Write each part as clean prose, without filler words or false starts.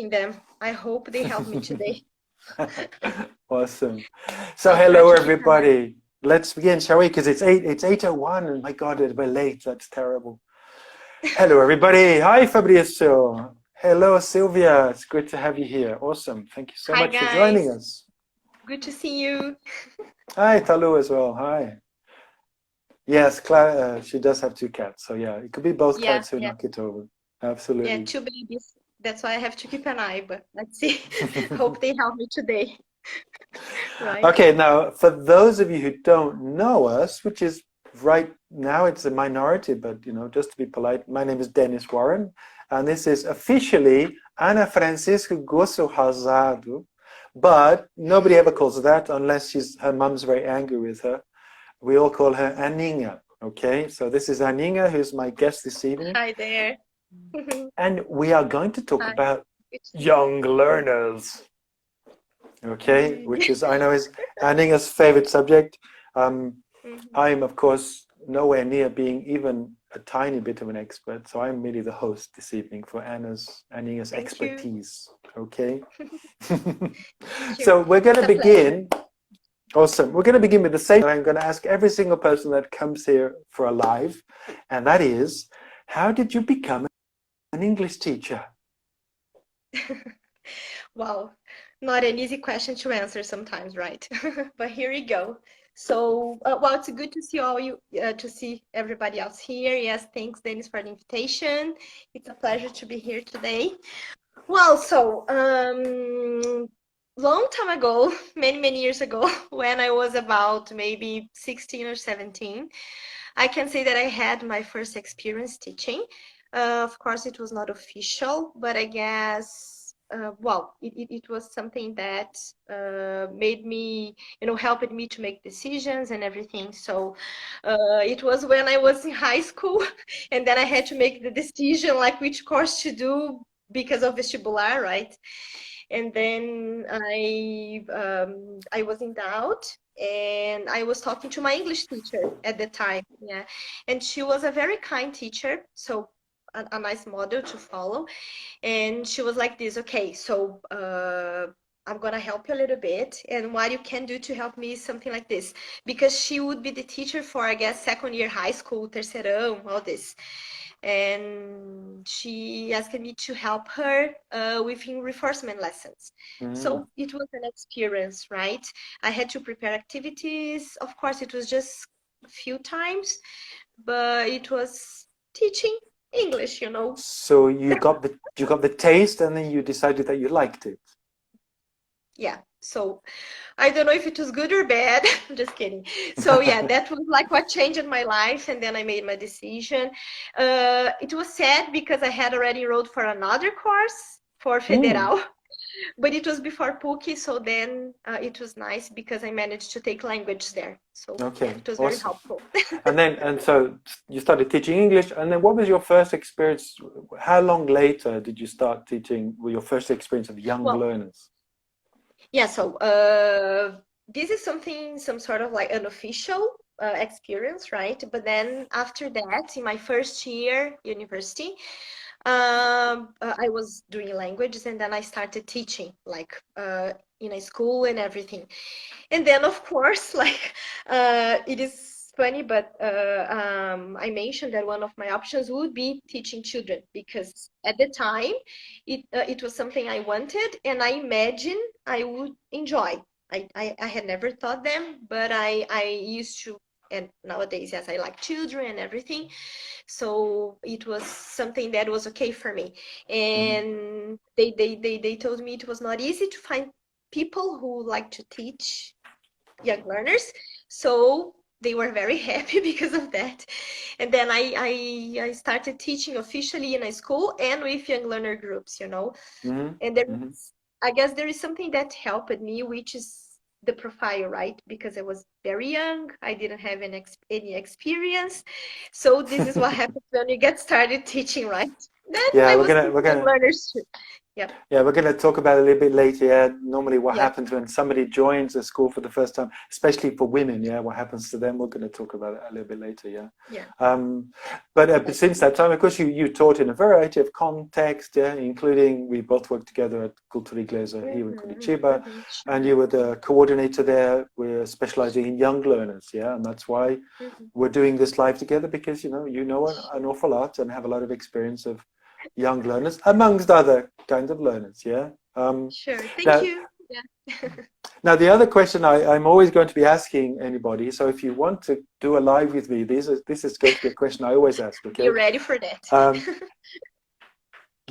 them. I hope they help me today. Awesome. So I'll try hello to keep an eye. everybody. Let's begin, shall we? Because it's 8:01 and my God, we're late. That's terrible. Hello everybody. Hi Fabrizio. Hello Sylvia. It's good to have you here. Awesome. Thank you so Hi much for joining guys, us. good to see you. Hi Talu as well. Hi. Yes, she does have two cats. So yeah, it could be both Yeah, cats who yeah, knock it over. yeah, Absolutely. two babies. That's why I have to keep an eye, but let's see. Hope they help me today, right? Okay, now for those of you who don't know us, which is right now it's a minority, but just to be polite, my name is Dennis Warren, and this is officially Ana Francisca Gosso Rosado, but nobody ever calls her that unless her mum's very angry with her. We all call her Aninha. Okay, so this is Aninha, who's my guest this evening, Hi there. and we are going to talk Hi. about Good to see young learners. Okay, you. which is I know is Aninha's favorite subject. Mhm. I'm of course nowhere near being even a tiny bit of an expert, so I'm merely the host this evening for Aninha's Thank you. expertise. Okay, Sure. so we're going It's to a pleasure. begin. Awesome. We're going to begin with the same. I'm going to ask every single person that comes here for a live, and that is, how did you become an English teacher? Wow, not an easy question to answer sometimes, right? But here we go. So, well, it's good to see to see everybody else here. Yes, thanks, Dennis, for the invitation. It's a pleasure to be here today. Well, so, long time ago, many years ago, when I was about maybe 16 or 17, I can say that I had my first experience teaching. Of course, it was not official, but I guess, well, it was something that made me, helped me to make decisions and everything. So it was when I was in high school, and then I had to make the decision like which course to do because of vestibular, right? And then I was in doubt, and I was talking to my English teacher at the time. Yeah, and she was a very kind teacher, so a nice model to follow. And she was like this, okay, so I'm gonna help you a little bit, and what you can do to help me is something like this, because she would be the teacher for, I guess, second year high school, terceirão, all this. And she asked me to help her with reinforcement lessons. Mm. So it was an experience, right? I had to prepare activities. Of course, it was just a few times, but it was teaching English, you know. So you got the taste, and then you decided that you liked it. Yeah. So I don't know if it was good or bad. I'm just kidding. So yeah, that was like what changed my life, and then I made my decision. It was sad because I had already enrolled for another course for Mm. Federal, but it was before PUC, so then it was nice because I managed to take language there. So yeah, Okay, it was very awesome. helpful. And so you started teaching English, and then what was your first experience? How long later did you start teaching? Your first experience of young Well, learners? yeah, so this is some sort of like unofficial experience, right? But then after that, in my first year university, I was doing languages, and then I started teaching like in a school and everything. And then of course, like it is funny, but I mentioned that one of my options would be teaching children, because at the time it was something I wanted, and I imagined I would enjoy. I had never thought them, but I used to. And nowadays, yes, I like children and everything. So it was something that was okay for me. Mhm. And they told me it was not easy to find people who like to teach young learners. So they were very happy because of that. And then I started teaching officially in a school and with young learner groups, you know. Mhm. And there Mhm. is, I guess there is something that helped me, which is the profile, right? Because I was very young, I didn't have any experience. So this is what happens when you get started teaching, right? Then Yeah, I we're was gonna teaching we're young gonna learners too. Yep. Yeah, we're going to talk about it a little bit later. Yeah, normally what Yep. happens when somebody joins a school for the first time, especially for women. Yeah, what happens to them? We're going to talk about it a little bit later. Yeah. Yeah. But since that time, of course, you taught in a variety of contexts, yeah, including we both worked together at Cultura Inglesa here in Curitiba, and Sure. you were the coordinator there. We're specializing in young learners, yeah, and that's why we're doing this live together because you know an awful lot and have a lot of experience of young learners, amongst other kinds of learners, yeah. Sure. Thank Now, you. Yeah. now the other question I'm always going to be asking anybody. So if you want to do a live with me, this is going to be a question I always ask. Be Okay. ready for that.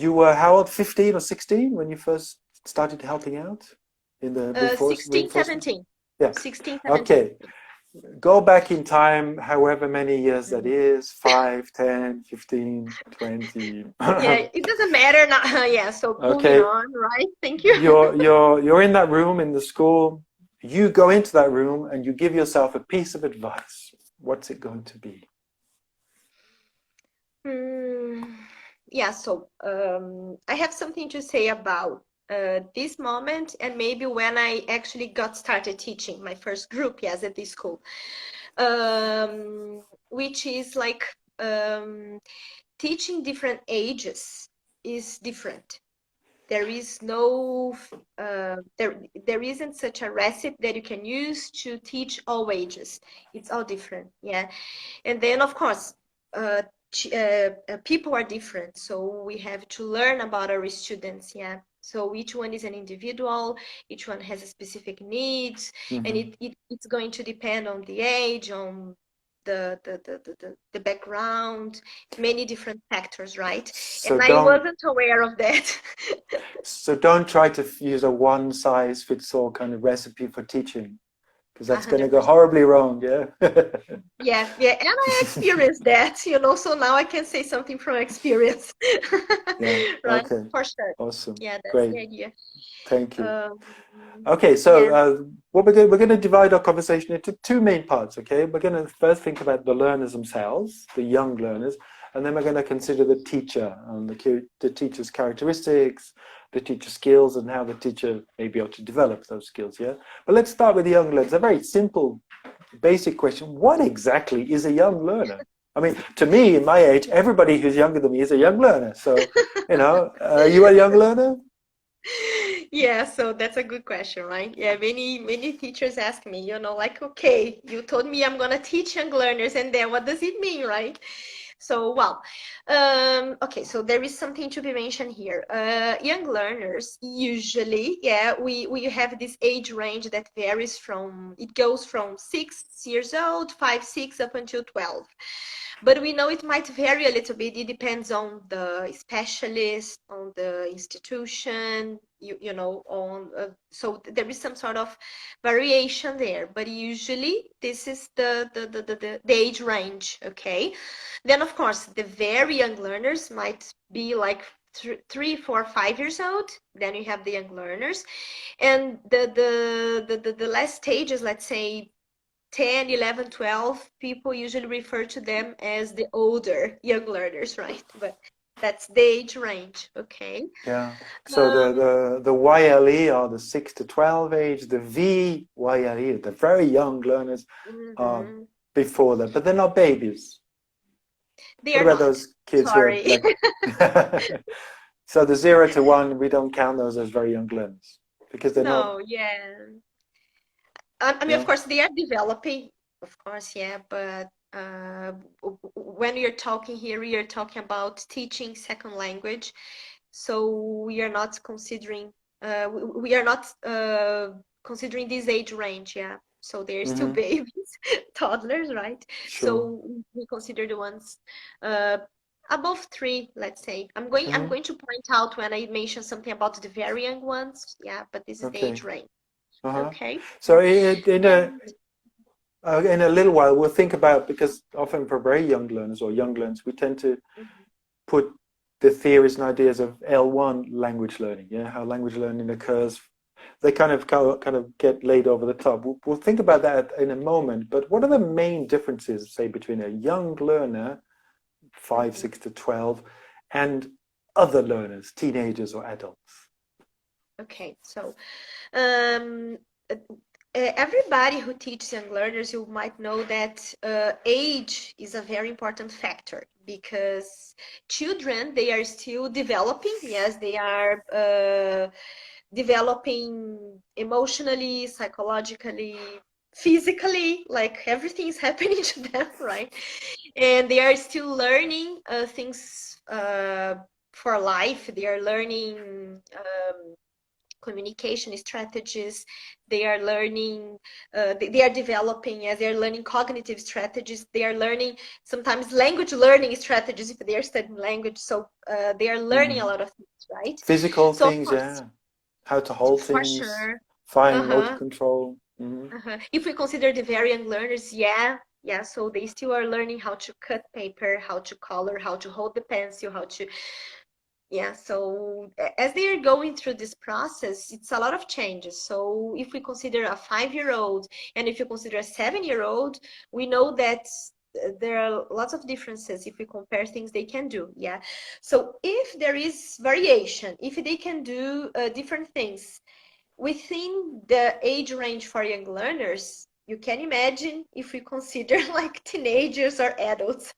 You were how old? 15 or 16 when you first started helping out in the 16, reinforcement? 17. Yeah. 16, 17. Okay. Go back in time, however many years that is, 5, 10, 15, 20. Yeah, it doesn't matter now. Yeah, so moving Okay. on, right? Thank you. You're in that room in the school. You go into that room and you give yourself a piece of advice. What's it going to be? Yeah, so I have something to say about this moment and maybe when I actually got started teaching my first group, yes, at this school, which is like teaching different ages is different. There is no there isn't such a recipe that you can use to teach all ages. It's all different, yeah. And then of course people are different, so we have to learn about our students, yeah. So each one is an individual, each one has a specific needs, and it's going to depend on the age, on the background, many different factors, right? So And I don't wasn't aware of that. so don't try to use a one size fits all kind of recipe for teaching because that's going to go 100%. horribly wrong. Yeah. Yeah, yeah, and I experienced that, so now I can say something from experience. Yeah. Right? Okay. For sure. Awesome. Yeah, that's Great. the idea. Thank you. Um, Okay, yeah. so what we're going to divide our conversation into two main parts. Okay, we're going to first think about the learners themselves, the young learners, and then we're going to consider the teacher and the teacher's characteristics, the teacher's skills, and how the teacher may be able to develop those skills. Yeah, but let's start with the young learners. A very simple, basic question: what exactly is a young learner? I mean, to me, in my age, everybody who's younger than me is a young learner. So, you a young learner? Yeah, so that's a good question, right? Yeah, many teachers ask me, like, okay, you told me I'm gonna teach young learners, and then what does it mean, right? So, well, okay, so there is something to be mentioned here. Young learners, usually, yeah, we have this age range that varies it goes from 6 years old, 5, 6, up until 12. But we know it might vary a little bit. It depends on the specialist, on the institution, so there is some sort of variation there. But usually this is the age range, okay? Then of course the very young learners might be like 3, 4, 5 years old. Then you have the young learners, and the last stages, let's say 10, 11, 12, people usually refer to them as the older young learners, right? But that's the age range, okay? Yeah. So Um, the YLE are the 6 to 12 age, the VYLE, the very young learners are mhm. before that, but they're not babies. They What are about not. those kids who are Sorry. like so the 0 to 1, we don't count those as very young learners because they're not, No, yeah. I mean, of no? course, they are developing, of course, yeah, but when you're talking here, we are talking about teaching second language. So we are not considering we are not considering this age range, yeah. So they're still Mm-hmm. babies, toddlers, right? Sure. So we consider the ones above 3, let's say. I'm Mm-hmm. going to point out when I mention something about the very young ones, yeah, but this is the Okay. age range. Uh-huh. Okay. So Yeah. in And in a little while, we'll think about, because often for very young learners or young learners, we tend to put the theories and ideas of L1 language learning, yeah, how language learning occurs. They kind of get laid over the top. We'll think about that in a moment. But what are the main differences, say, between a young learner, 5, 6 to 12, and other learners, teenagers or adults? Okay, so um, uh, everybody who teaches young learners, you might know that age is a very important factor because children, they are still developing. Yes, they are developing emotionally, psychologically, physically, like everything is happening to them, right? And they are still learning things for life. They are learning communication strategies. They are learning, they are developing, as they are learning cognitive strategies. They are learning sometimes language learning strategies if they are studying language. So they are learning a lot of things, right? Physical So of things, course, yeah. How to hold for things, sure. fine motor Uh-huh. control. If we consider the very young learners, yeah, so they still are learning how to cut paper, how to color, how to hold the pencil, how to, yeah, so as they are going through this process, it's a lot of changes. So if we consider a 5-year-old and if you consider a 7-year-old, we know that there are lots of differences if we compare things they can do. Yeah. So if there is variation, if they can do different things within the age range for young learners, you can imagine if we consider like teenagers or adults,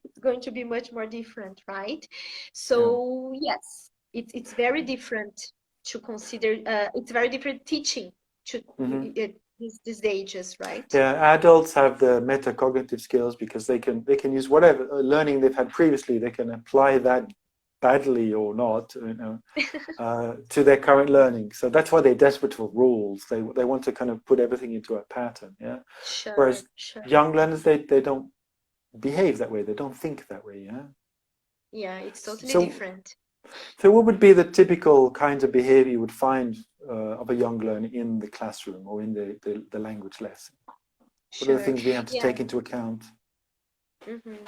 it's going to be much more different, right? Yeah. So yes, it's very different to consider. It's very different teaching to hmm these ages, right? Yeah, adults have the metacognitive skills because they can use whatever learning they've had previously. They can apply that badly or not, to their current learning. So that's why they're desperate for rules. They want to kind of put everything into a pattern. Yeah. Sure, Whereas sure. young learners, they don't behave that way. They don't think that way. Yeah. Yeah, it's totally So different. so what would be the typical kinds of behavior you would find of a young learner in the classroom or in the language lesson? What are the Sure. things we have to Yeah. take into account? Mm-hmm.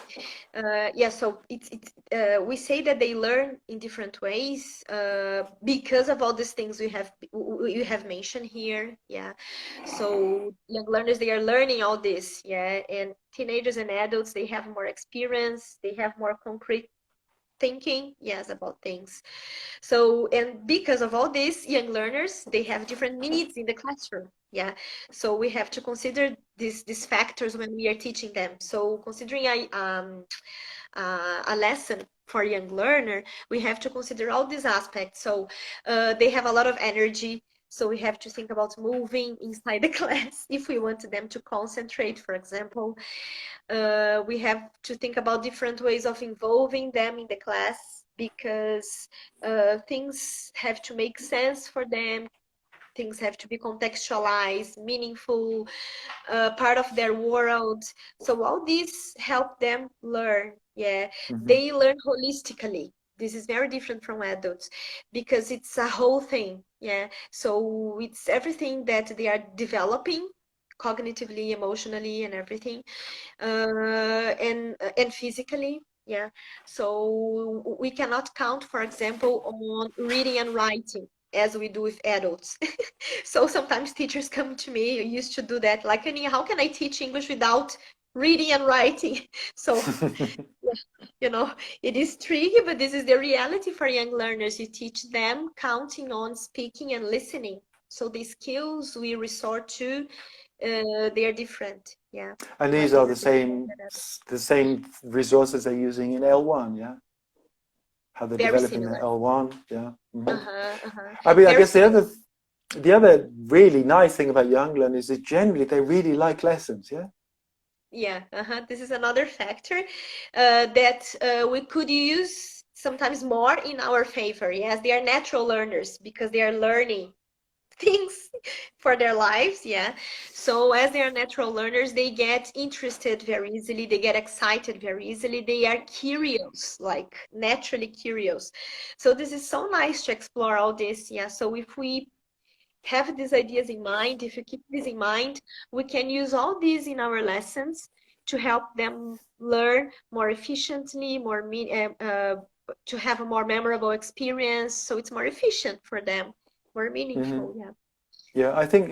Yeah, so it's we say that they learn in different ways because of all these things we have mentioned here. Yeah, so young learners, they are learning all this. Yeah, and teenagers and adults, they have more experience, they have more concrete thinking, yes, about things. So, and because of all this, young learners, they have different needs in the classroom. Yeah. So we have to consider these factors when we are teaching them. So considering a lesson for a young learner, we have to consider all these aspects. So they have a lot of energy. So we have to think about moving inside the class if we want them to concentrate, for example. We have to think about different ways of involving them in the class because things have to make sense for them. Things have to be contextualized, meaningful, part of their world. So all these help them learn. Yeah, Hmm they learn holistically. This is very different from adults because it's a whole thing. Yeah, so it's everything that they are developing cognitively, emotionally, and everything, and physically. Yeah, so we cannot count, for example, on reading and writing as we do with adults. So sometimes teachers come to me, I used to do that, like, Aninha, how can I teach English without reading and writing? So, you know, it is tricky, but this is the reality for young learners. You teach them counting on speaking and listening. So the skills we resort to, they are different. Yeah, And for these are these than others. the same resources they're using in L1, yeah? How they're Very developing the similar. L1, yeah. Uh-huh, uh-huh. I mean, I Very guess similar. the other really nice thing about young learners is generally they really like lessons, yeah? Yeah, uh-huh. This is another factor that we could use sometimes more in our favor. Yes, they are natural learners because they are learning things for their lives. Yeah. So as they are natural learners, they get interested very easily. They get excited very easily. They are curious, like naturally curious. So this is so nice to explore all this. Yeah. So if we have these ideas in mind, if you keep this in mind, we can use all these in our lessons to help them learn more efficiently, to have a more memorable experience. So it's more efficient for them, more hmm meaningful. Yeah. Yeah, I think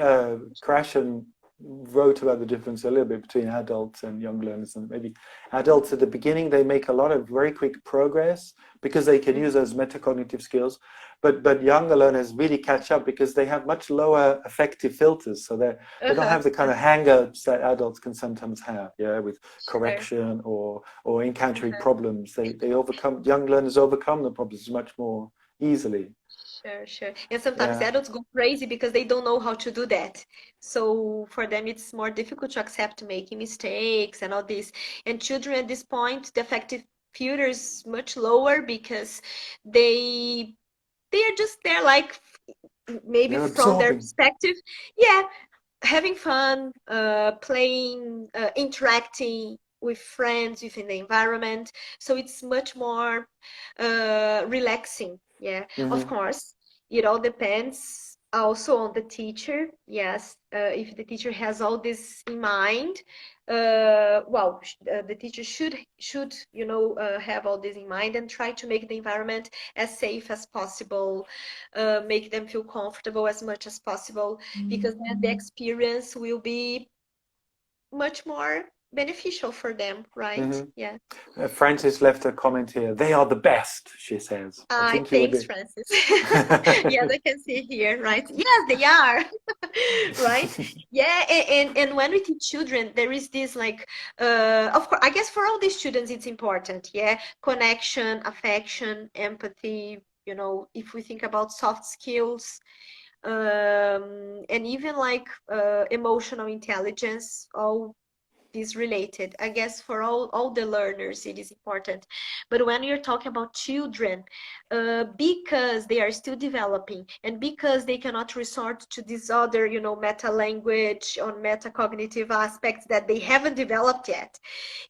Crash and wrote about the difference a little bit between adults and young learners, and maybe adults at the beginning they make a lot of very quick progress because they can use those metacognitive skills, but younger learners really catch up because they have much lower affective filters, so they don't have the kind of hang-ups that adults can sometimes have, yeah, with Sure. correction or encountering problems. They overcome, young learners overcome the problems much more easily. Sure, sure. And sometimes Yeah. adults go crazy because they don't know how to do that. So for them, it's more difficult to accept making mistakes and all this. And children at this point, the affective filter is much lower because they they are just there, like maybe They're from their absorbing. perspective, yeah, having fun, playing, interacting with friends within the environment. So it's much more relaxing. Yeah, of Hmm. course, it all depends also on the teacher. Yes, if the teacher has all this in mind, the teacher should have all this in mind and try to make the environment as safe as possible, make them feel comfortable as much as possible, because then the experience will be much more beneficial for them, right? Hmm. Yeah. Francis left a comment here. They are the best, she says. I think you Thanks, agree. Francis. Yes, I can see here, right? Yes, they are, right? Yeah, and when we teach children, there is this like, of course, I guess for all these students, it's important. Yeah, connection, affection, empathy. If we think about soft skills, and even like emotional intelligence, all is related. I guess for all the learners it is important, but when you're talking about children, because they are still developing and because they cannot resort to this other meta language or metacognitive aspects that they haven't developed yet,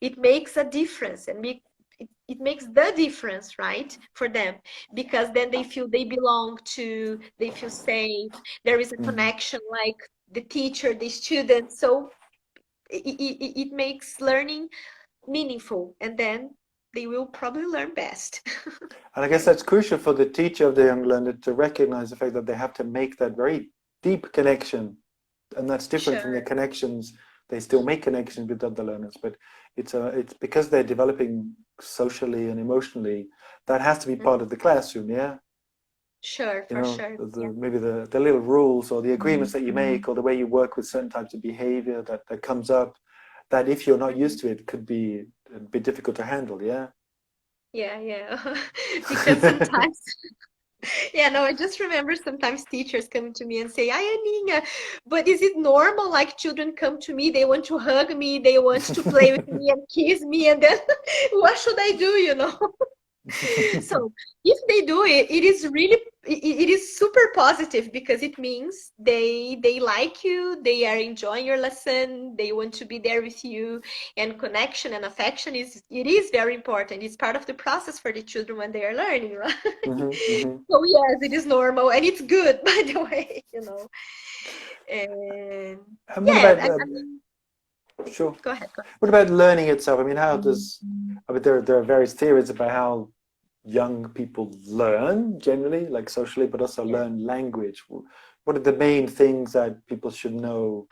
it makes a difference, and it makes the difference, right, for them, because then they feel they belong to, they feel safe, there is a Mhm. connection, like the teacher, the student. So it makes learning meaningful, and then they will probably learn best. And I guess that's crucial for the teacher of the young learner to recognize the fact that they have to make that very deep connection. And that's different from the Sure. connections. They still make connections with other learners, but it's because they're developing socially and emotionally, that has to be part Mhm. of the classroom, yeah? Sure, You for know, sure. the Yeah. maybe the little rules or the agreements that you make or the way you work with certain types of behavior that comes up, that if you're not Mhm. used to it could be a bit difficult to handle, yeah? Yeah, yeah. Because sometimes, yeah, no, I just remember sometimes teachers come to me and say, "Ai, Aninha, but is it normal? Like children come to me, they want to hug me, they want to play with me and kiss me, and then what should I do, you know?" So if they do it, it is really it is super positive, because it means they like you, they are enjoying your lesson, they want to be there with you, and connection and affection is very important. It's part of the process for the children when they are learning, right? Hmm. Hmm. So yes, it is normal and it's good, by the way. And And what yeah, about I mean, sure? go ahead, go What about learning itself? I mean, how does I mean there are various theories about how young people learn generally, like socially, but also ahead. learn language. What are the main things that people should know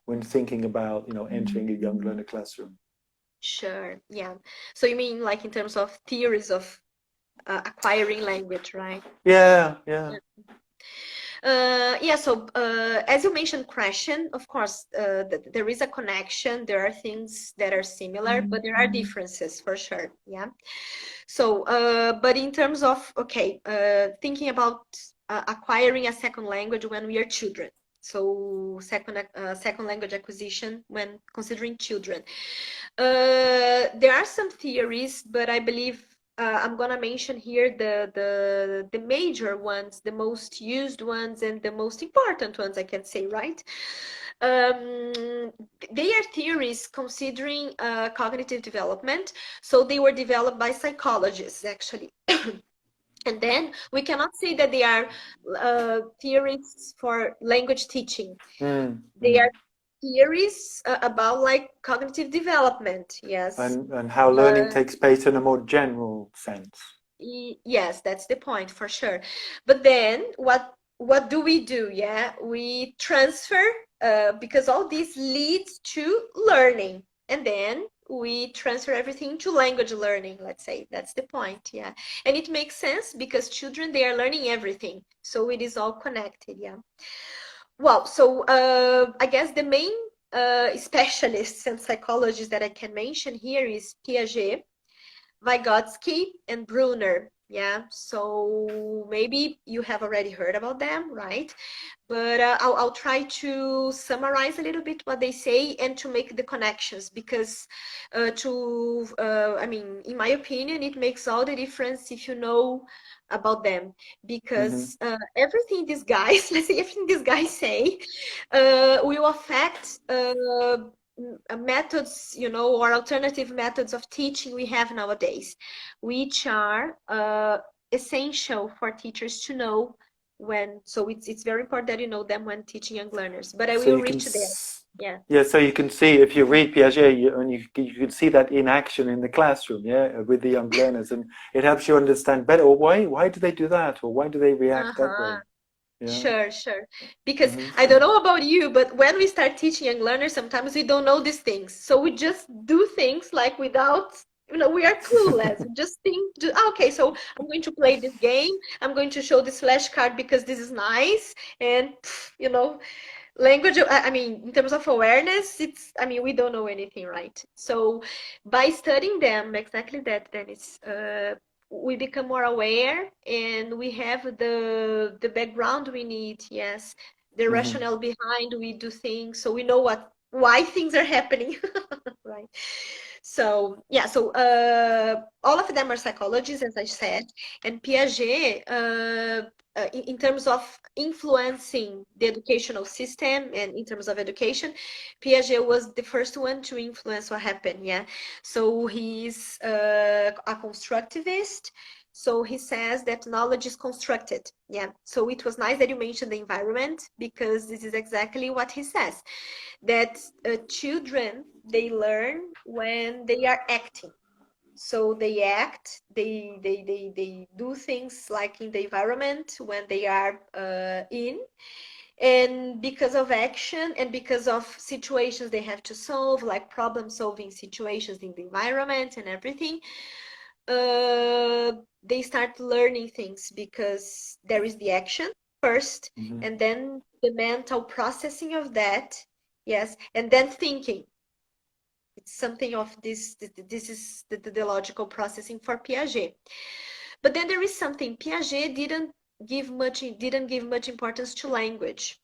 when thinking about, entering a young learner classroom? Sure, yeah. So you mean like in terms of theories of acquiring language, right? Yeah, yeah. Yeah. Yeah, so as you mentioned, question, of course, there is a connection. There are things that are similar, but there are differences for sure. Yeah. So, but in terms of, okay, thinking about acquiring a second language when we are children. So, second language acquisition when considering children. There are some theories, but I believe I'm gonna mention here the major ones, the most used ones, and the most important ones, I can say, right? Um, they are theories considering cognitive development, so they were developed by psychologists, actually. And then we cannot say that they are theories for language teaching. Mm, They mm. are theories about like cognitive development. Yes. And how learning Uh, takes place in a more general sense. yes, that's the point for sure. But then what do we do? Yeah, we transfer. because all this leads to learning, and then we transfer everything to language learning, let's say. That's the point, yeah. And it makes sense because children, they are learning everything, so it is all connected, yeah. Well, so I guess the main specialists and psychologists that I can mention here is Piaget, Vygotsky, and Brunner. Yeah, so maybe you have already heard about them, right? But I'll try to summarize a little bit what they say and to make the connections because I mean, in my opinion, it makes all the difference if you know about them Hmm. because everything these guys, let's say everything these guys say, will affect methods, you know, or alternative methods of teaching we have nowadays, which are essential for teachers to know when. So it's very important that you know them when teaching young learners. But I So will you can, reach there. Yeah. yeah. So you can see if you read Piaget, and you can see that in action in the classroom, yeah, with the young learners, and it helps you understand better. Or why do they do that, or why do they react that Uh-huh. way? Yeah. Sure, sure. Because Hmm. I don't know about you, but when we start teaching young learners, sometimes we don't know these things. So we just do things like without, you know, we are clueless. We just think, okay, so I'm going to play this game. I'm going to show this flashcard because this is nice. And, you know, language, I mean, in terms of awareness, I mean, we don't know anything, right? So by studying them, exactly that, Dennis, we become more aware and we have the background we need, yes, the Hmm. rationale behind we do things, so we know why things are happening, right? So yeah, so all of them are psychologists, as I said, and Piaget, in terms of influencing the educational system and in terms of education, Piaget was the first one to influence what happened. Yeah, so he's a constructivist. So he says that knowledge is constructed. Yeah. So it was nice that you mentioned the environment because this is exactly what he says, that children, they learn when they are acting. So they act, they do things like in the environment when they are in, and because of action and because of situations they have to solve, like problem solving situations in the environment and everything, uh, they start learning things because there is the action first, Hmm. and then the mental processing of that, yes, and then thinking. It's something of this. This is the logical processing for Piaget. But then there is something Piaget didn't give much importance to language.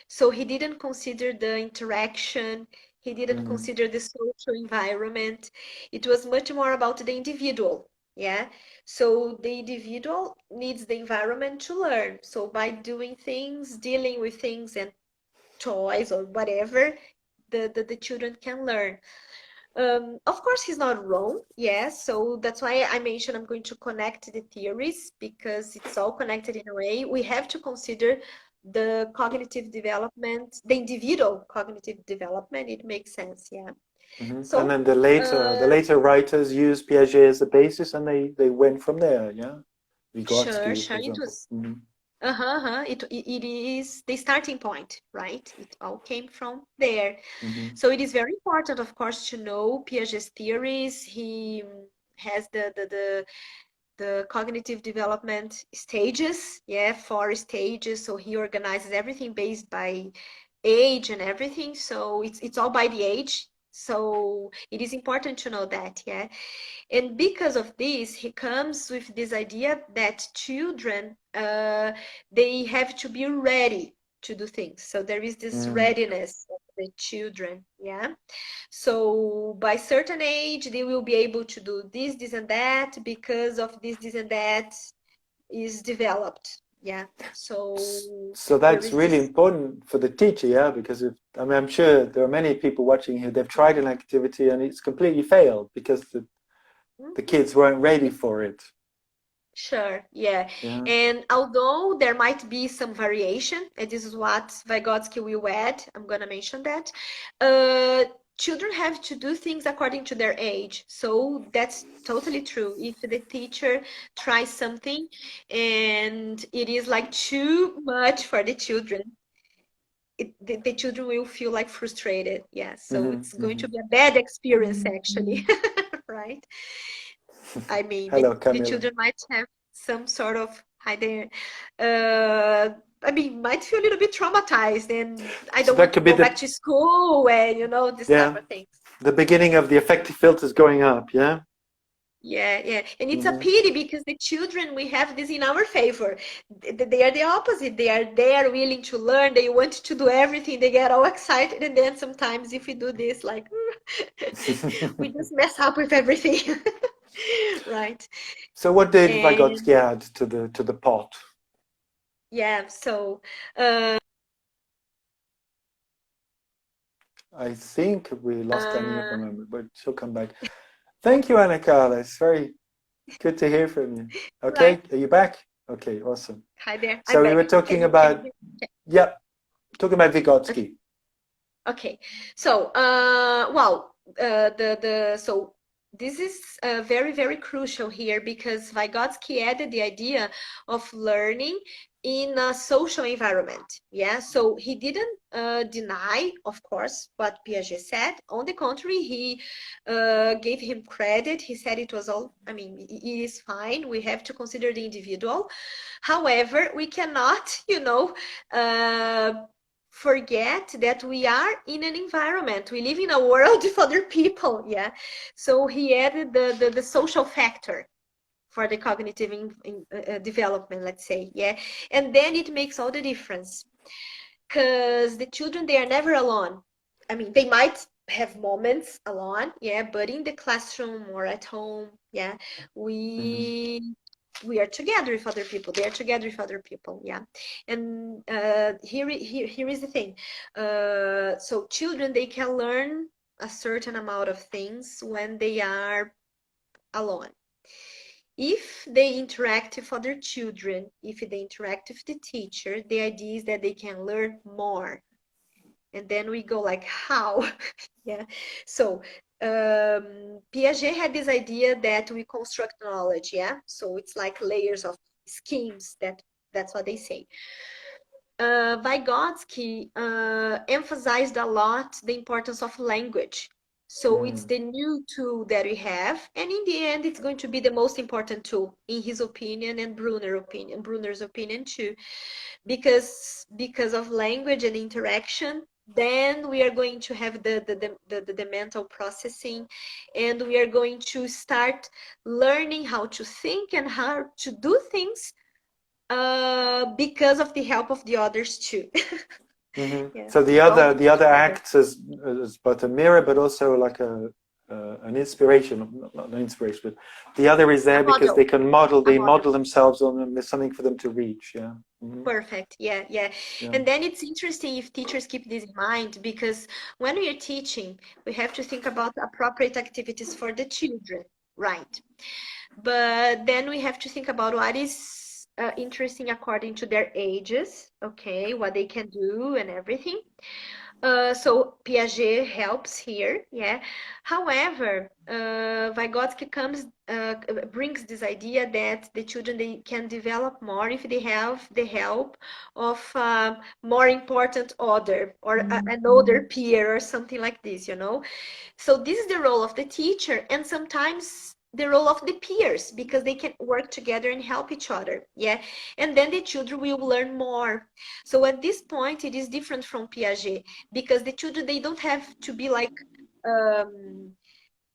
So he didn't consider the interaction. He didn't Hmm. consider the social environment. It was much more about the individual. Yeah. So the individual needs the environment to learn. So by doing things, dealing with things and toys or whatever, the children can learn. Of course, he's not wrong. Yes, so that's why I mentioned I'm going to connect the theories because it's all connected in a way. We have to consider the cognitive development, the individual cognitive development. It makes sense, yeah. Hmm. And So, then the later writers used Piaget as the basis, and they went from there. Yeah. sure, Vygotsky, for sure, it example. was. Hmm. It is the starting point, right? It all came from there. Hmm. So it is very important, of course, to know Piaget's theories. He has the cognitive development stages, yeah, 4 stages. So he organizes everything based by age and everything. So it's all by the age. So it is important to know that, yeah. And because of this, he comes with this idea that children, they have to be ready to do things. So there is this Mm. readiness of the children, yeah. So by certain age, they will be able to do this, and that because of this, and that is developed. Yeah. So So there that's is really this. important for the teacher, yeah, because if, I mean, I'm sure there are many people watching here, they've tried an activity and it's completely failed because the Mhm. kids weren't ready for it. Sure, yeah. Yeah. And although there might be some variation, and this is what Vygotsky will add, I'm gonna mention that, uh, children have to do things according to their age. So that's totally true. If the teacher tries something and it is like too much for the children, the children will feel like frustrated. Yeah, so Hmm. it's going Hmm. to be a bad experience actually, right? I mean, Hello, the Camilla. children might have some sort of hi there. I mean, might feel a little bit traumatized, and I So don't that want to could be go back to school, and this type yeah, of things. the beginning of the affective filters going up. Yeah. Yeah, yeah. And it's a Hmm. pity because the children, we have this in our favor. They are the opposite. They are there willing to learn. They want to do everything. They get all excited. And then sometimes if we do this, like, we just mess up with everything. Right. So what did Vygotsky And add to the pot? yeah, so uh, I think we lost Annie for a uh, moment, but she'll come back. Thank you, Anna Carla. It's very good to hear from you. right. Okay, are you back? Okay, awesome. Hi there. I'm So we were back. talking Can you about, hear me? yeah, talking about Okay. Vygotsky. Okay, so well, so this is very, very crucial here because Vygotsky added the idea of learning in a social environment. Yeah, so he didn't deny, of course, what Piaget said. On the contrary, he gave him credit. He said it was all, I mean, it is fine. We have to consider the individual. However, we cannot, forget that we are in an environment. We live in a world with other people. Yeah. So he added the social factor for the cognitive development, let's say. Yeah. And then it makes all the difference because the children, they are never alone. I mean, they might have moments alone, yeah, but in the classroom or at home, yeah, Hmm. we are together with other people. They are together with other people, yeah. And here is the thing. So children, they can learn a certain amount of things when they are alone. If they interact with other children, if they interact with the teacher, the idea is that they can learn more. And then we go like, how? Yeah. So Piaget had this idea that we construct knowledge, yeah. So it's like layers of schemes. That's what they say. Vygotsky emphasized a lot the importance of language. So it's Mm. the new tool that we have, and in the end, it's going to be the most important tool, in his opinion, and Brunner's opinion too, because of language and interaction. Then we are going to have the mental processing, and we are going to start learning how to think and how to do things because of the help of the others too. Hmm. Yeah, So the all other goes the other together. acts as both a mirror, but also like a an inspiration, not an inspiration, but the other is A there because model, a they model. model themselves on them. There's something for them to reach. Yeah. Hmm. Perfect. Yeah, yeah. Yeah. And then it's interesting if teachers keep this in mind because when we are teaching, we have to think about appropriate activities for the children, right? But then we have to think about what is interesting according to their ages, okay, what they can do and everything. So Piaget helps here, yeah. However, Vygotsky brings this idea that the children, they can develop more if they have the help of more important other or an older peer or something like this. So this is the role of the teacher and sometimes the role of the peers because they can work together and help each other. Yeah. And then the children will learn more. So at this point, it is different from Piaget because the children, they don't have to be like um,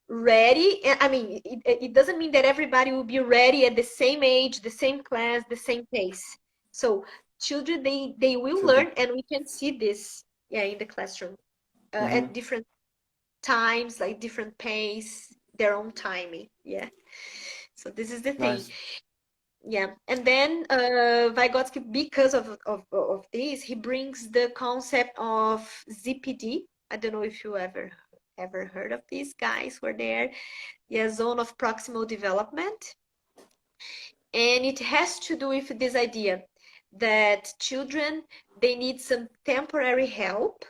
ready. I mean, it doesn't mean that everybody will be ready at the same age, the same class, the same pace. So children, they will So the, learn and we can see this, yeah, in the classroom at hmm. different times, like different pace, their own timing. Yeah. So this is the thing. Nice. Yeah. And then Vygotsky, because of this, he brings the concept of ZPD. I don't know if you ever heard of these guys were there. Yeah, zone of proximal development. And it has to do with this idea that children, they need some temporary help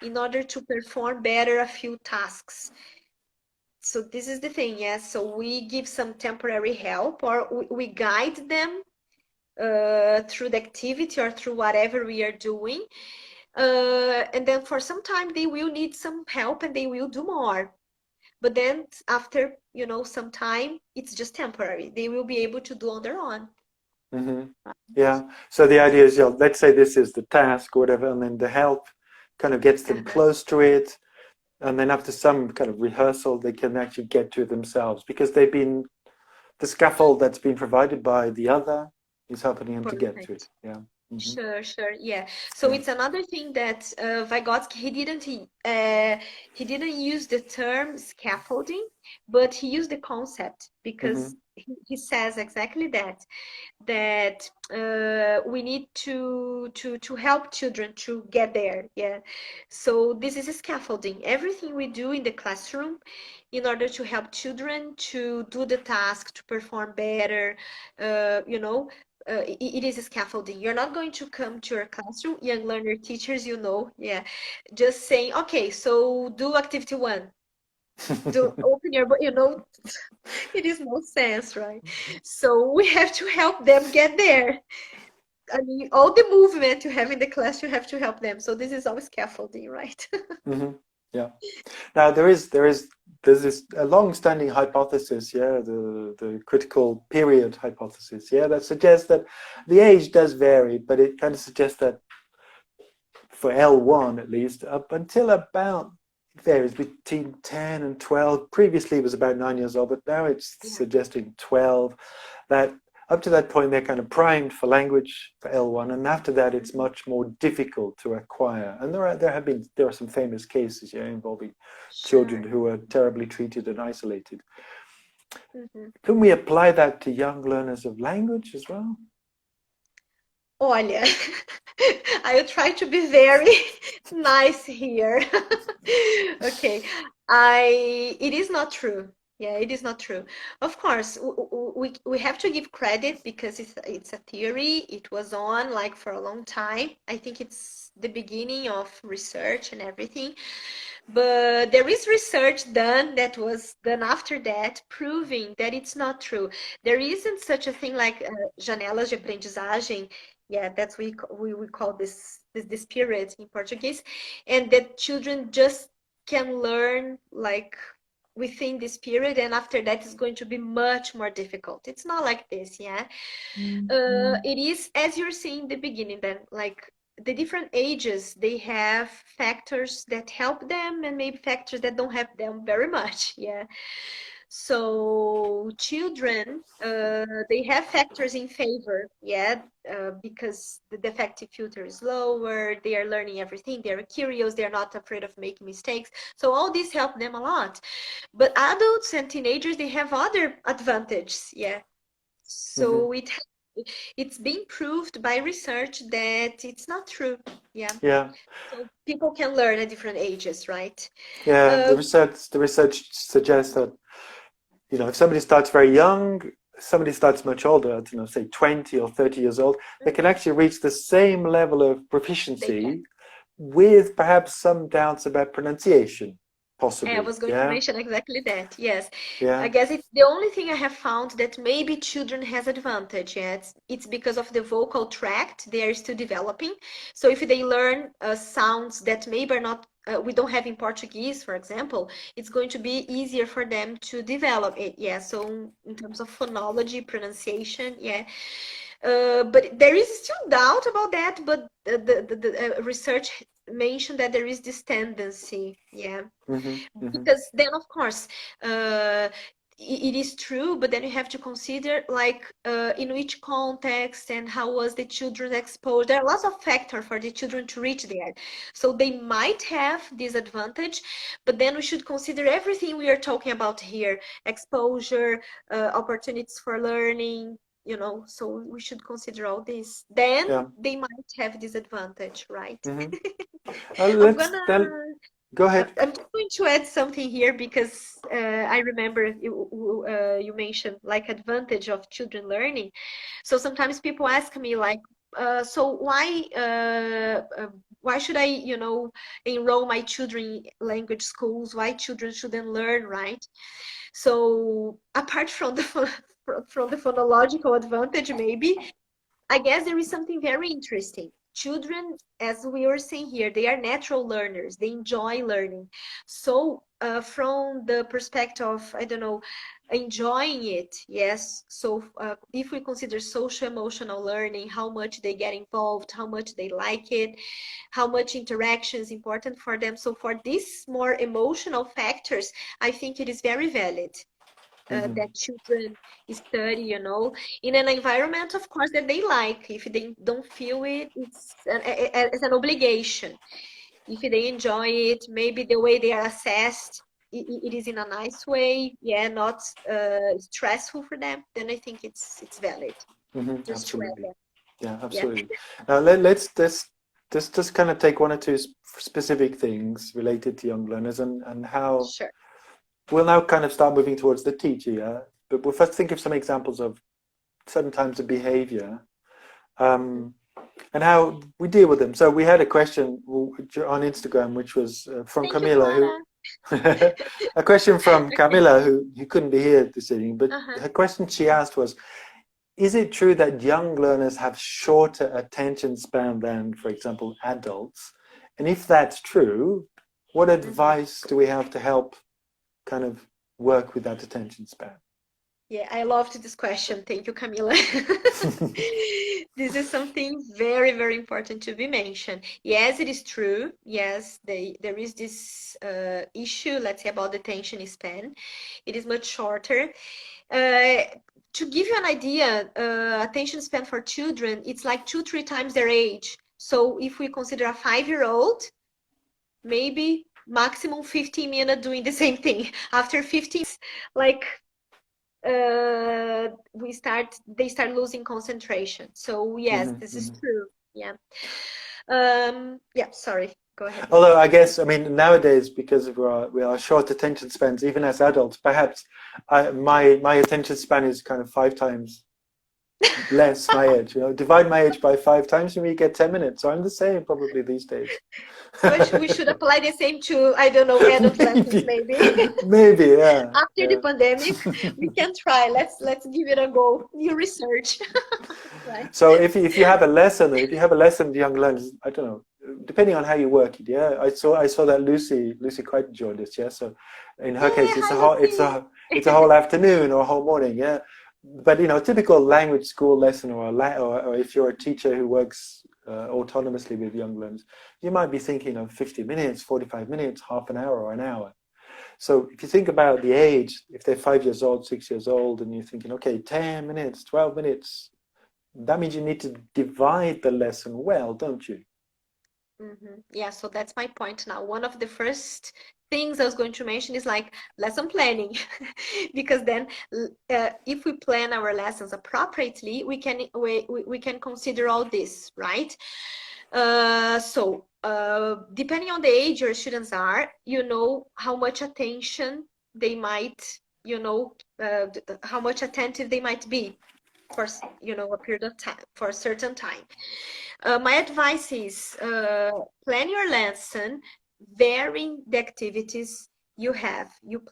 in order to perform better a few tasks. So this is the thing, yes. So we give some temporary help or we guide them through the activity or through whatever we are doing And then for some time they will need some help and they will do more. But then after, some time, it's just temporary. They will be able to do on their own. Hmm. Yeah. So the idea is, let's say this is the task or whatever, and then the help kind of gets them Uh-huh. close to it, and then after some kind of rehearsal, they can actually get to it themselves because the scaffold that's been provided by the other is helping them to get to it. Perfect. Yeah. Hmm. Sure, yeah. So Yeah. it's another thing that Vygotsky he didn't use the term scaffolding, but he used the concept because Hmm. he says exactly that we need to help children to get there. Yeah. So this is a scaffolding. Everything we do in the classroom in order to help children to do the task, to perform better, it is a scaffolding. You're not going to come to your classroom, young learner teachers, yeah, just saying, okay, so do activity one, do open your book, it is no sense, right? So we have to help them get there. I mean, all the movement you have in the class, you have to help them. So this is all scaffolding, right? Hmm. Yeah. Now there's this a long-standing hypothesis, yeah, the critical period hypothesis, yeah, that suggests that the age does vary, but it kind of suggests that for L1 at least, up until about it varies between 10 and 12. Previously it was about 9 years old, but now it's Yeah. suggesting 12. That up to that point they're kind of primed for language for L1, and after that it's Mhm. much more difficult to acquire. And there are some famous cases, yeah, involving children Sure. who are terribly treated and isolated. Mhm. Can we apply that to young learners of language as well? Olha, I will try to be very nice here. Okay. It is not true. Yeah, it is not true. Of course, we have to give credit because it's a theory. It was on like for a long time. I think it's the beginning of research and everything. But there is research done that was done after that, proving that it's not true. There isn't such a thing like janelas de aprendizagem. Yeah, that's we call this period in Portuguese, and that children just can learn like within this period, and after that is going to be much more difficult. It's not like this, yeah. It is, as you're saying in the beginning, then like the different ages, they have factors that help them and maybe factors that don't help them very much. Yeah. So children, they have factors in favor, yeah, because the defective filter is lower, they are learning everything, they are curious, they're not afraid of making mistakes. So all these help them a lot. But adults and teenagers, they have other advantages, yeah. Hmm. So it's been proved by research that it's not true. Yeah. Yeah. So people can learn at different ages, right? Yeah, Uh, the research suggests that if somebody starts very young, somebody starts much older, say 20 or 30 years old, they can actually reach the same level of they can. proficiency with perhaps some doubts about pronunciation, I possibly. was going to Yeah, mention exactly that. Yes. I yeah. guess it's the only thing I have found that maybe children has advantage. Yeah, it's because of the vocal tract they are still developing. So if they learn sounds that maybe are not we don't have in Portuguese, for example, it's going to be easier for them to develop it. Yeah. So in terms of phonology, pronunciation, yeah. But there is still doubt about that. But the research mentioned that there is this tendency. Yeah, Hmm. Hmm. because then of course it is true, but then you have to consider like in which context and how was the children exposed. There are lots of factors for the children to reach there, so they might have this advantage, but then we should consider everything we are talking about here: exposure, opportunities for learning, so we should consider all this, then Yeah. they might have this advantage, right? Hmm. I'm Let's gonna then go ahead. I'm just going to add something here because I remember you mentioned like advantage of children learning. So sometimes people ask me like, so why should I, enroll my children in language schools? Why children shouldn't learn, right? So apart from the from the phonological advantage, maybe I guess there is something very interesting. children, as we were saying here, they are natural learners. They enjoy learning. So, from the perspective of, I don't know, enjoying it, yes. So, if we consider social emotional learning, how much they get involved, how much they like it, how much interaction is important for them. So, for these more emotional factors, I think it is very valid. That children study, in an environment, of course, that they like. If they don't feel it, it's an obligation. If they enjoy it, maybe the way they are assessed, it is in a nice way, yeah, not stressful for them, then I think it's valid. Just to add Absolutely. that. Yeah, Yeah, absolutely. Now let's just kind of take one or two specific things related to young learners and how sure. we'll now kind of start moving towards the teacher. Yeah, but we'll first think of some examples of certain types of behavior and how we deal with them. So we had a question on Instagram, which was from Thank you, Camila, who Clara. a question from Okay. Camila, who couldn't be here this evening, but Uh-huh. her question she asked was, is it true that young learners have shorter attention span than, for example, adults? And if that's true, what Mhm. advice do we have to help kind of work with that attention span? Yeah, I loved this question. Thank you, Camila. This is something very, very important to be mentioned. Yes, it is true. Yes, there is this issue, let's say, about the attention span. It is much shorter. Uh, to give you an idea, attention span for children, it's like 2, 3 times their age. So if we consider a 5-year-old, maybe maximum 15 minutes doing the same thing. After 15, like they start losing concentration. So yes, this is true. Yeah. Yeah, sorry. Go ahead. Although I guess, I mean, nowadays, because of we are short attention spans, even as adults, perhaps my attention span is kind of 5 times less my age. Divide my age by 5 times and we get 10 minutes. So I'm the same probably these days. So we should apply the same to, I don't know, adult lessons Maybe, maybe. maybe, yeah, After the yeah. pandemic, we can try. Let's give it a go. New research, right? So if you have a lesson, if you have a lesson with young learners, I don't know, depending on how you work it, yeah. I saw that Lucy quite enjoyed this, yeah. So in her Yeah, case, it's hi a whole Lucy. it's a whole afternoon or a whole morning, yeah. But typical language school lesson or if you're a teacher who works autonomously with young learners, you might be thinking of 50 minutes, 45 minutes, half an hour, or an hour. So if you think about the age, if they're 5 years old, 6 years old, and you're thinking, okay, 10 minutes, 12 minutes, that means you need to divide the lesson well, don't you? Yeah, so that's my point now. One of the first things I was going to mention is like lesson planning, because then if we plan our lessons appropriately, we can consider all this, right? Depending on the age your students are, how much attention they might, how much attentive they might be for, a period of time, for a certain time. My advice is plan your lesson, varying the activities you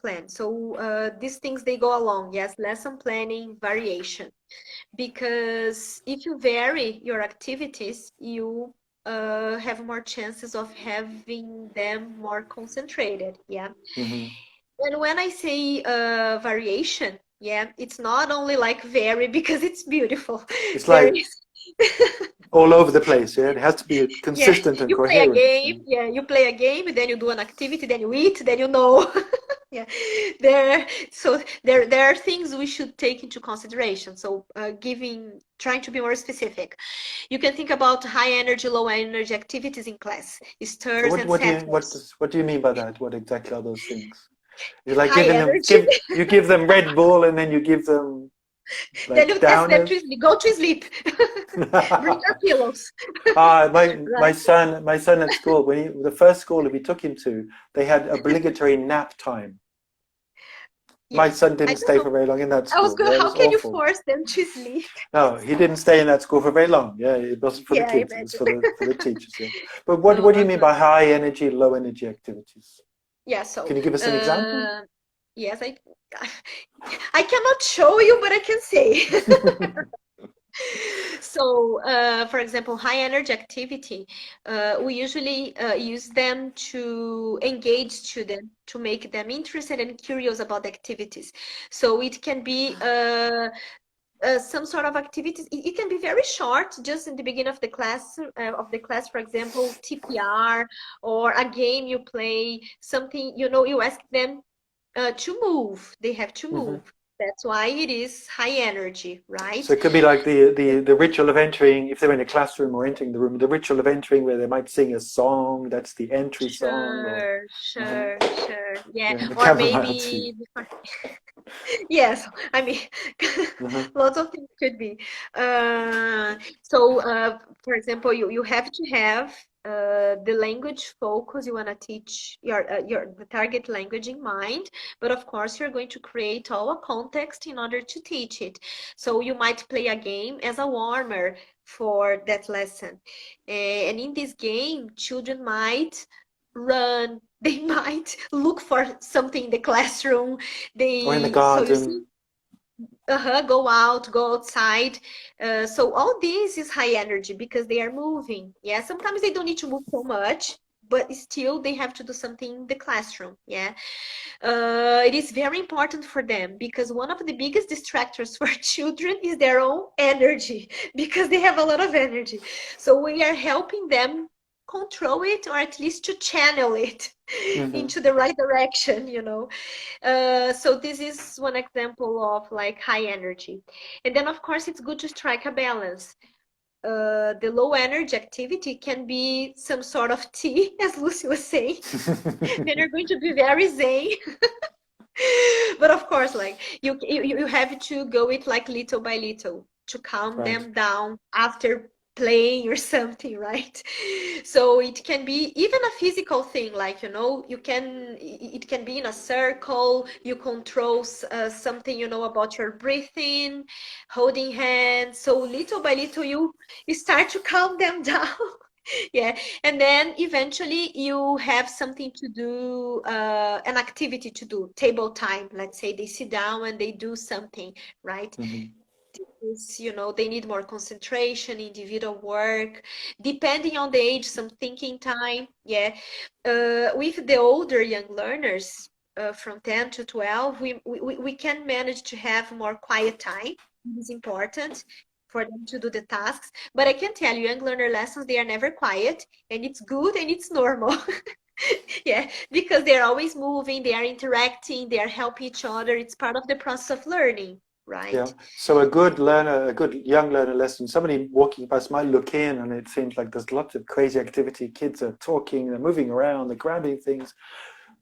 plan. So these things, they go along. Yes, lesson planning, variation. Because if you vary your activities, you have more chances of having them more concentrated. Yeah. Mm-hmm. And when I say variation, yeah, it's not only like vary because it's beautiful. It's There like is all over the place, yeah? It has to be Yeah, consistent and you play a coherent. Yeah. game. Yeah, you play a game, then you do an activity, then you eat, then you know. Yeah, there are things we should take into consideration. So trying to be more specific. You can think about high energy, low energy activities in class, So stirs what and what do you setters. what do you mean by that? What exactly are those things? You're like High giving them energy, you give them Red Bull and then you give them then like you test them downers. to sleep. Go to sleep. Bring your pillows, My right? son at school when the first school we took him to, they had obligatory nap time. My Yeah, son I didn't don't stay know. for very long in that I was school. good. Yeah, it How was can you awful. force them to sleep? No, he didn't stay in that school for very long. Yeah, it wasn't for the Yeah, I kids. It was imagine. for the teachers. Yeah, but what do you mean Uh-huh. by high energy, low energy activities? Yeah, so Can you give us an example? yes, I cannot show you, but I can say. So, for example, high energy activity, we usually use them to engage students, to make them interested and curious about the activities. So it can be some sort of activities. It can be very short, just in the beginning of the class, for example, TPR or a game you play, something, you ask them to move. They have to Hmm. move. That's why it is high energy, So right? it could be like the ritual of entering, if they're in a classroom or entering the room, the ritual of entering where they might sing a song, that's the entry song, or Sure, uh sure, sure. Yeah. yeah, the Or chamomile tea. maybe yes, I mean, Uh-huh. lots of things could be. So, for example, you have to have the language focus you want to teach your the target language in mind, but of course you're going to create all a context in order to teach it. So you might play a game as a warmer for that lesson, and in this game, children might run. They might look for something in the classroom. Or in the So you see, garden. go out, go outside. So all this is high energy because they are moving. Yeah, sometimes they don't need to move so much, but still they have to do something in the classroom. Yeah, it is very important for them because one of the biggest distractors for children is their own energy because they have a lot of energy. So we are helping them control it or at least to channel it Hmm. into the right direction. So this is one example of like high energy. And then of course it's good to strike a balance. The low energy activity can be some sort of tea, as Lucy was saying. Then you're going to be very zen. But of course, like you have to go it like little by little to calm Right. them down after playing or something, right? So it can be even a physical thing, like it can be in a circle. You control something about your breathing, holding hands. So little by little, you start to calm them down. Yeah, and then eventually you have something to do, an activity to do, table time. Let's say they sit down and they do something, right? Hmm. They need more concentration, individual work, depending on the age, some thinking time. Yeah. With the older young learners, from 10 to 12, we can manage to have more quiet time. It is important for them to do the tasks. But I can tell you, young learner lessons, they are never quiet, and it's good and it's normal. Yeah, because they're always moving, they are interacting, they are helping each other. It's part of the process of learning, Yeah. right? So a good learner, a good young learner lesson, somebody walking past might look in and it seems like there's lots of crazy activity. Kids are talking, they're moving around, they're grabbing things.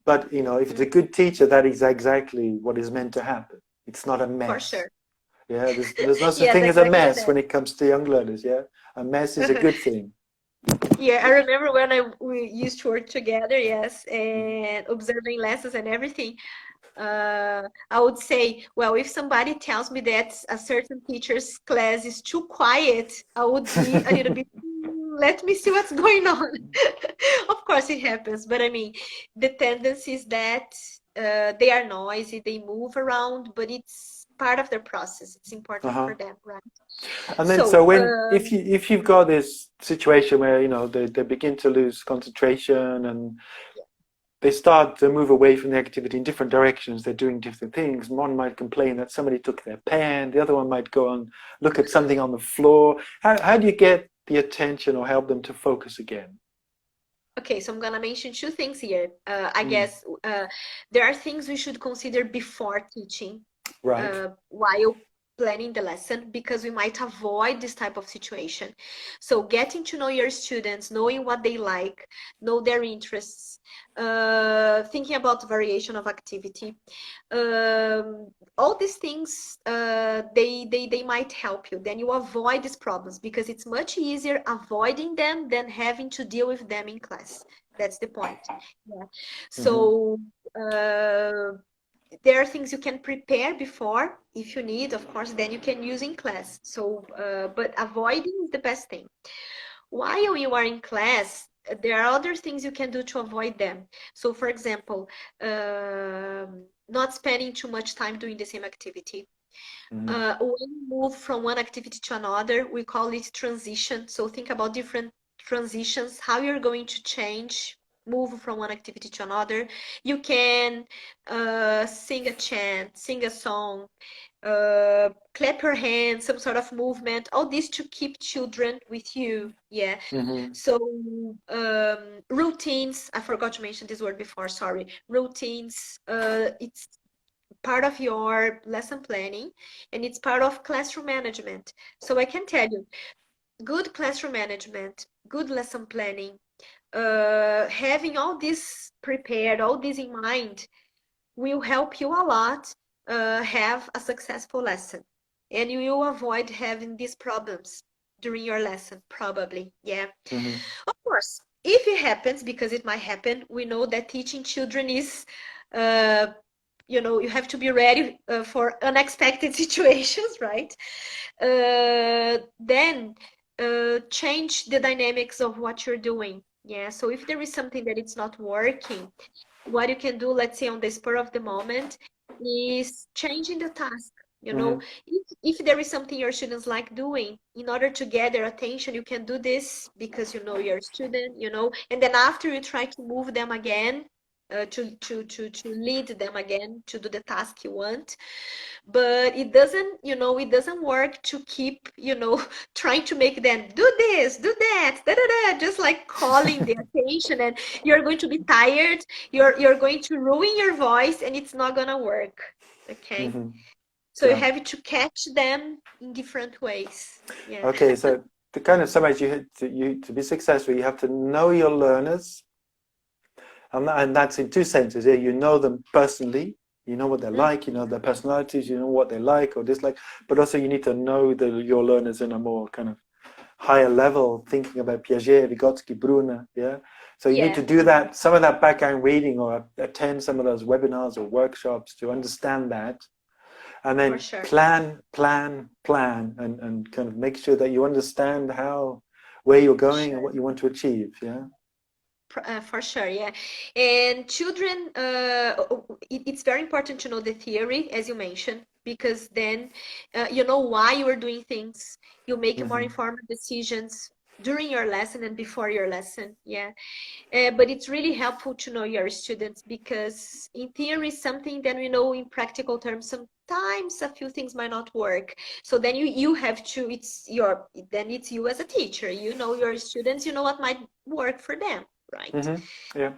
But if it's a Mhm. good teacher, that is exactly what is meant to happen. It's not a For mess. sure. Yeah, there's no such Yes, thing as a exactly mess that. when it comes to young learners. Yeah, a mess is a good thing. Yeah, I remember when we used to work together, yes, and observing lessons and everything. I would say, well, if somebody tells me that a certain teacher's class is too quiet, I would be a little bit, let me see what's going on. Of course, it happens, but I mean, the tendency is that they are noisy, they move around, but it's part of their process. It's important Uh-huh. for them, right? And then, so So, when if you've got this situation where they begin to lose concentration and they start to move away from the activity in different directions, they're doing different things. One might complain that somebody took their pen. The other one might go and look at something on the floor. How do you get the attention or help them to focus again? okay, so I'm gonna mention two things here. I Mm. guess there are things we should consider before teaching, Right. while planning the lesson, because we might avoid this type of situation. So getting to know your students, knowing what they like, know their interests, thinking about variation of activity, all these things, they might help you. Then you avoid these problems because it's much easier avoiding them than having to deal with them in class. That's the point. Yeah. Hmm. So there are things you can prepare before if you need, of course, then you can use in class. So, but avoiding is the best thing. While you are in class, there are other things you can do to avoid them. So, for example, not spending too much time doing the same activity. Mhm. When you move from one activity to another, we call it transition. So think about different transitions, how you're going to change, move from one activity to another. You can sing a chant, sing a song, clap your hands, some sort of movement, all this to keep children with you. Yeah. Mhm. So routines, I forgot to mention this word before, sorry. Routines, it's part of your lesson planning and it's part of classroom management. So I can tell you, good classroom management, good lesson planning, having all this prepared, all this in mind, will help you a lot have a successful lesson. And you will avoid having these problems during your lesson, probably. Yeah. Mhm. Of course, if it happens, because it might happen, we know that teaching children is uh, you have to be ready for unexpected situations, right? Then change the dynamics of what you're doing. Yeah, so if there is something that it's not working, what you can do, let's say on the spur of the moment, is changing the task. Mhm. If there is something your students like doing, in order to get their attention, you can do this because you're a student, and then after you try to move them again, to lead them again to do the task you want. But it doesn't work to keep, trying to make them do this, do that, da, da, da, just like calling the attention, and you're going to be tired, you're going to ruin your voice, and it's not gonna work. Okay? Mhm. So you Yeah. have to catch them in different ways. Yeah. Okay, so to kind of summarize, to be successful, you have to know your learners, and that's in two senses. Yeah, you know them personally, you know what they're Mm, like, you know their personalities, you know what they like or dislike, but also you need to know your learners in a more kind of higher level, thinking about Piaget, Vygotsky, Brunner. Yeah, so you need yeah. to do that, some of that background reading, or attend some of those webinars or workshops to understand that, and For then sure. plan, and kind of make sure that you understand where you're going and Sure. what you want to achieve. Yeah. For sure, yeah. And children, it's very important to know the theory, as you mentioned, because then you know why you are doing things. You make more Hmm. informed decisions during your lesson and before your lesson. Yeah. But it's really helpful to know your students because in theory, something that we know in practical terms, sometimes a few things might not work. So then you have to, it's you as a teacher, you know your students, you know what might work for them, right? Hmm. Yeah.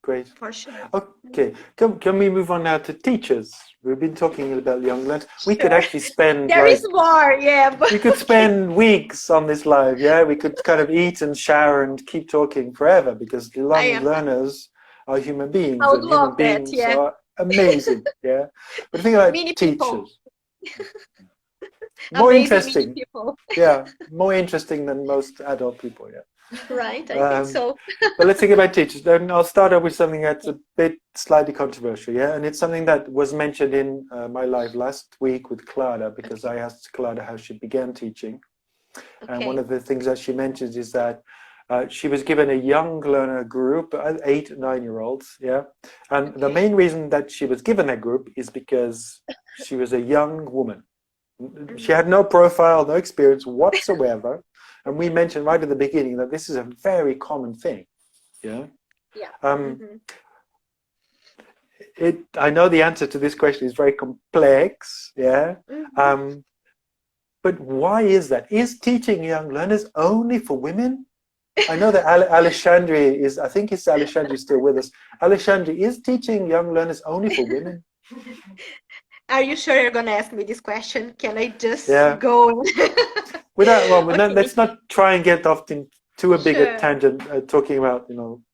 Great. For sure. Okay. Can we move on now to teachers? We've been talking about young learners. We could Sure. actually spend There is more, yeah, but we could okay. spend weeks on this live. Yeah. We could kind of eat and shower and keep talking forever because I young learners are human I beings would and human love that, beings yeah. are amazing. Yeah. But the thing about Mini people, teachers, more amazing mini interesting. people, Yeah. More interesting than most adult people. Yeah. right? I think Um, so. but let's think about teachers. Then I'll start off with something that's a bit slightly controversial, yeah? And it's something that was mentioned in my live last week with Clara because Okay, I asked Clara how she began teaching. And one okay, of the things that she mentions is that she was given a young learner group, 8, 9-year-olds, yeah? And the okay. main reason that she was given that group is because she was a young woman. She Mhm. had no profile, no experience whatsoever. And we mentioned right at the beginning that this is a very common thing. Yeah. Yeah. Um, Hmm. I know the answer to this question is very complex. Yeah. Hmm. Um, but why is that? Is teaching young learners only for women? I know that Alexandri is, I think it's Alexandri still with us. Alexandri, is teaching young learners only for women? Are you sure you're gonna ask me this question? Can I just Yeah. go? Well, Okay, let's not try and get off too a big a sure, tangent talking about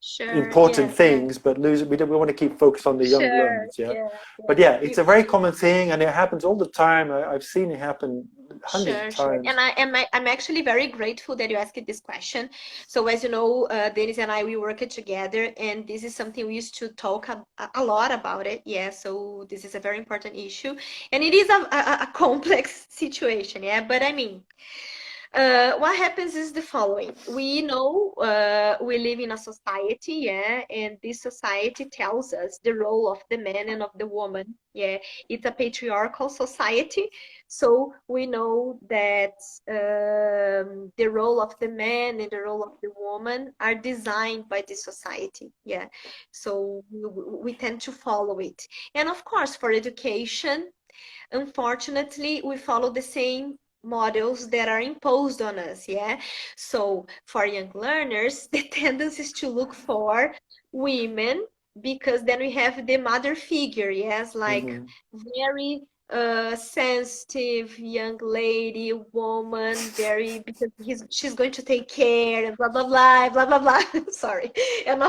sure, important yeah, yeah, things, but we want to keep focused on the young sure, learners. Yeah, yeah, but yeah. yeah, it's a very common thing, and it happens all the time. I've seen it happen hundreds of Sure, sure. times. And I'm actually very grateful that you asked this question. So as you know, Dennis and I, we worked together, and this is something we used to talk a lot about it. Yeah, so this is a very important issue, and it is a complex situation. Yeah, but I mean, What happens is the following. We know we live in a society, yeah, and this society tells us the role of the man and of the woman. Yeah, it's a patriarchal society, so we know that the role of the man and the role of the woman are designed by the society. Yeah, so we tend to follow it. And of course, for education, unfortunately, we follow the same models that are imposed on us, yeah? So for young learners, the tendency is to look for women because then we have the mother figure, yes, like Hmm. very sensitive young lady, woman, very because she's going to take care and blah blah blah blah blah blah. Sorry, and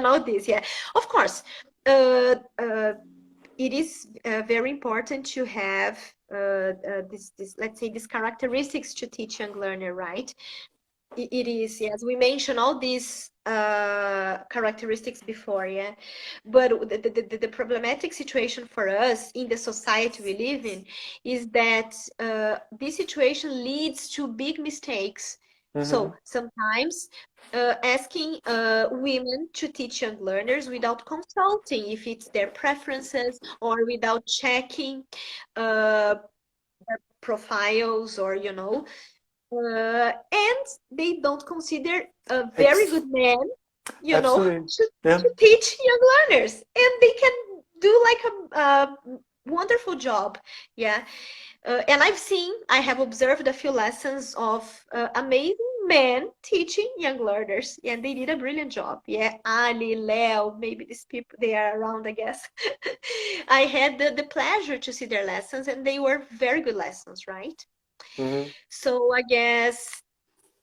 all this, yeah. Of course, it is very important to have this, let's say, these characteristics to teach young learner, right? It is, yes. We mentioned all these characteristics before, yeah. But the problematic situation for us in the society we live in is that this situation leads to big mistakes. Hmm. So sometimes asking women to teach young learners without consulting if it's their preferences or without checking uh, profiles or, and they don't consider a very Ex good man, Absolutely. to, Yeah. to teach young learners, and they can do like a wonderful job. Yeah. And I have observed a few lessons of amazing men teaching young learners, and they did a brilliant job. Yeah, Ali, Leo, maybe these people, they are around, I guess. I had the pleasure to see their lessons, and they were very good lessons, right? Hmm. So I guess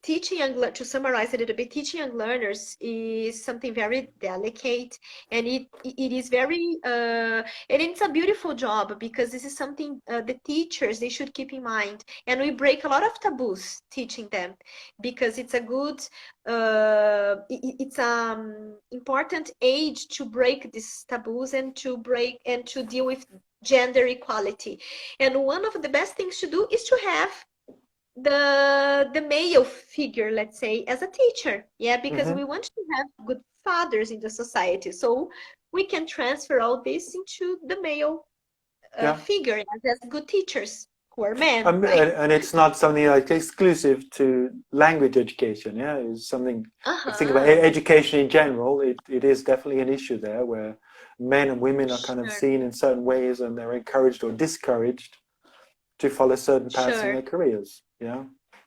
to summarize a little bit, teaching young learners is something very delicate, and it is very and it's a beautiful job because this is something the teachers they should keep in mind, and we break a lot of taboos teaching them because it's a good it's important age to break these taboos and to deal with gender equality. And one of the best things to do is to have the male figure, let's say, as a teacher. Yeah, because Hmm. we want to have good fathers in the society, so we can transfer all this into the male Yeah. figure as good teachers who are men, right? And it's not something like exclusive to language education. Yeah, it's something. If you think about Uh-huh. education in general, it is definitely an issue there where men and women are kind of Sure, seen in certain ways and they're encouraged or discouraged to follow certain paths in sure, their careers. Yeah,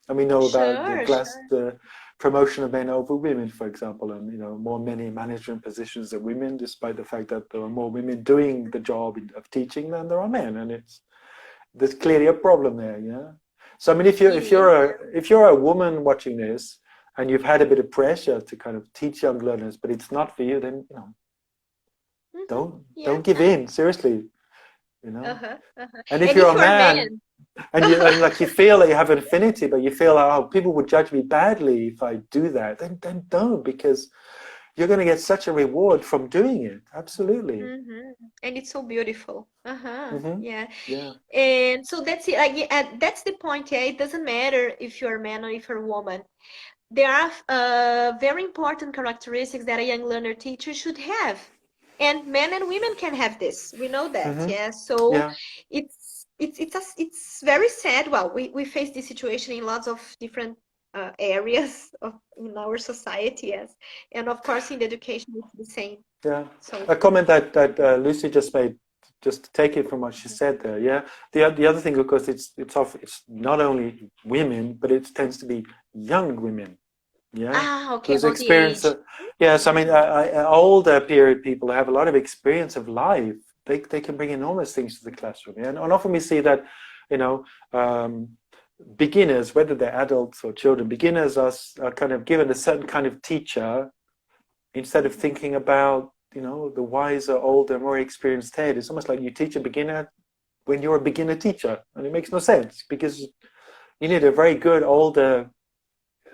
and we know about sure, sure. the promotion of men over women, for example, and more men in management positions than women, despite the fact that there are more women doing the job of teaching than there are men, and there's clearly a problem there. Yeah. So I mean, It is. if you're a woman watching this and you've had a bit of pressure to kind of teach young learners, but it's not for you, then Mm-hmm. Yeah. don't give in. Seriously, you know. Uh-huh. Uh-huh. And if And you're if a you're a man man, and like you feel that you have an affinity, but you feel like, oh, people would judge me badly if I do that, then don't, because you're going to get such a reward from doing it. Absolutely. mm-hmm. And it's so beautiful. Uh-huh. Hmm. Yeah. Yeah. And so that's it. Like, yeah, that's the point. Yeah, it doesn't matter if you're a man or if you're a woman. There are very important characteristics that a young learner teacher should have, and men and women can have this. We know that. Hmm. Yeah. So Yeah. it's very sad. Well, we face this situation in lots of different areas in our society. Yes, and of course in the education it's the same. Yeah. So. A comment that Lucy just made, just to take it from what she said there. Yeah. The other thing, of course, it's not only women, but it tends to be young women. Yeah. Okay, Whose about the experience. age. Yes. I mean, older period people have a lot of experience of life. They can bring enormous things to the classroom. Yeah? And often we see that, you know. Beginners, whether they're adults or children, beginners are kind of given a certain kind of teacher instead of thinking about the wiser, older, more experienced head. It's almost like you teach a beginner when you're a beginner teacher, and it makes no sense because you need a very good older,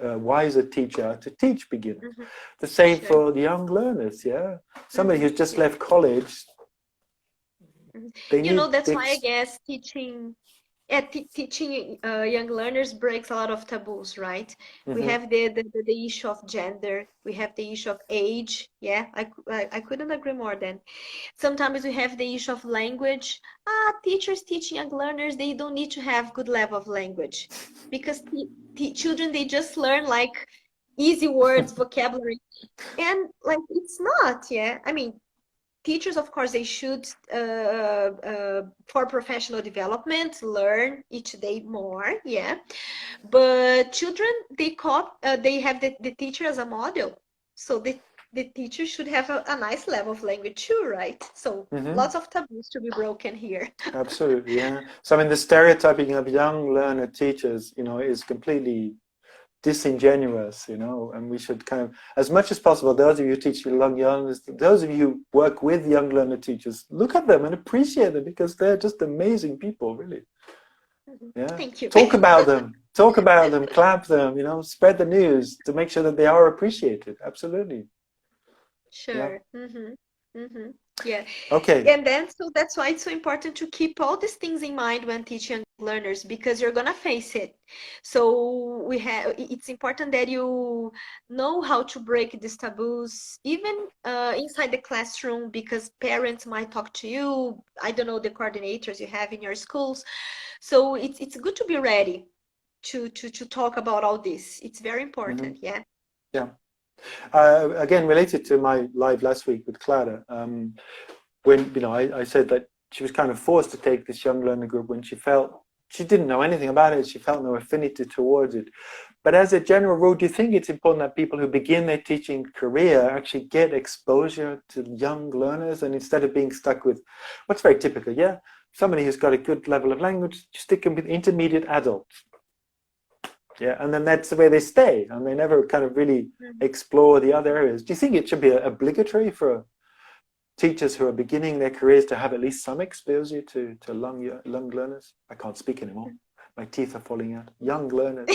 wiser teacher to teach beginners. Mhm. The same Sure. for the young learners. Yeah, somebody Mhm. who's just Yeah. left college, Mhm. they You know, need that's the why I guess teaching teaching young learners breaks a lot of taboos, right? We Mm-hmm. have the issue of gender, we have the issue of age. Yeah, I couldn't agree more then. Sometimes we have the issue of language. Teachers teaching young learners, they don't need to have good level of language because children, they just learn like easy words, vocabulary, and like it's not, yeah. I mean, teachers, of course, they should, for professional development, learn each day more, yeah. But children, they have the teacher as a model. So the teacher should have a nice level of language too, right? So Mm-hmm. lots of taboos to be broken here. Absolutely, yeah. So I mean, the stereotyping of young learner teachers, you know, is completely disingenuous, you know, and we should kind of, as much as possible, those of you who teach young learners, those of you who work with young learner teachers, look at them and appreciate them because they're just amazing people, really. Yeah. Thank you. Talk about them, clap them, you know, spread the news to make sure that they are appreciated. Absolutely. Yeah. Sure. Yeah. Okay. And then, so that's why it's so important to keep all these things in mind when teaching learners, because you're gonna face it. So it's important that you know how to break these taboos, even inside the classroom, because parents might talk to you. I don't know the coordinators you have in your schools. So it's good to be ready to talk about all this. It's very important. Mm-hmm. Yeah. Yeah. Again, related to my live last week with Clara, when, you know, I said that she was kind of forced to take this young learner group when she felt she didn't know anything about it, she felt no affinity towards it. But as a general rule, do you think it's important that people who begin their teaching career actually get exposure to young learners, and instead of being stuck with what's very typical, yeah, somebody who's got a good level of language, you stick them with intermediate adults. Yeah, and then that's the way they stay, and they never kind of really explore the other areas. Do you think it should be obligatory for teachers who are beginning their careers to have at least some exposure to young learners? I can't speak anymore. My teeth are falling out. Young learners.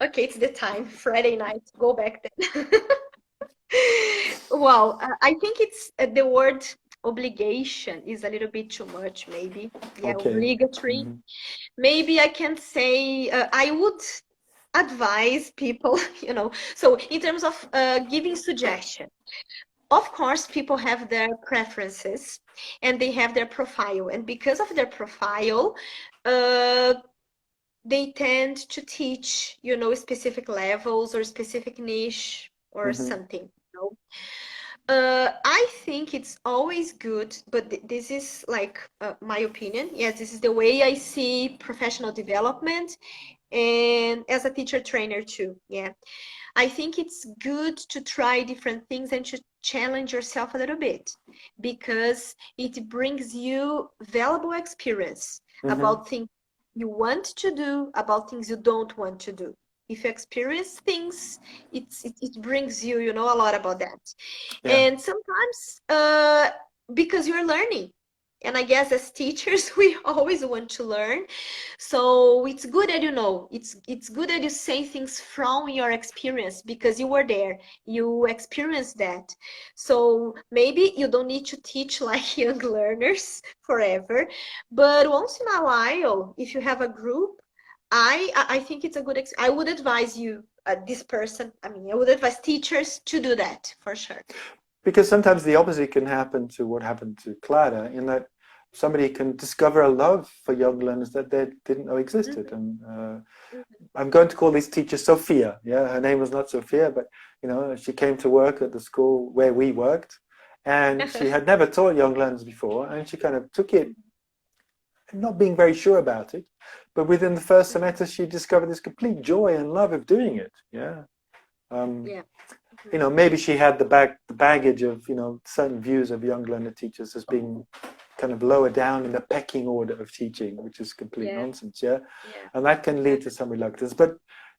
Okay, it's the time. Friday night. Go back then. Well, I think it's the word obligation is a little bit too much, maybe. Yeah, Okay. obligatory. Mm-hmm. Maybe I can say I would advise people, you know, so in terms of giving suggestion. Of course, people have their preferences and they have their profile. And because of their profile, they tend to teach, you know, specific levels or specific niche or Mm-hmm. something, you know. I think it's always good, but this is like my opinion. Yes, this is the way I see professional development and as a teacher trainer too. Yeah. I think it's good to try different things and to challenge yourself a little bit because it brings you valuable experience Mm-hmm. about things you want to do, about things you don't want to do. If you experience things, it brings you, you know, a lot about that. Yeah. And sometimes because you're learning. And I guess as teachers, we always want to learn. So it's good that you know, it's good that you say things from your experience because you were there, you experienced that. So maybe you don't need to teach like young learners forever, but once in a while, if you have a group, I think it's a good, I would advise you, this person, I mean, I would advise teachers to do that for sure. Because sometimes the opposite can happen to what happened to Clara, in that somebody can discover a love for young learners that they didn't know existed. And I'm going to call this teacher Sophia. Yeah, her name was not Sophia, but you know, she came to work at the school where we worked, and she had never taught young learners before, and she kind of took it, not being very sure about it, but within the first semester, she discovered this complete joy and love of doing it. Yeah. You know, maybe she had the baggage of, you know, certain views of young learner teachers as being kind of lower down in the pecking order of teaching, which is complete nonsense, yeah? And that can lead to some reluctance. But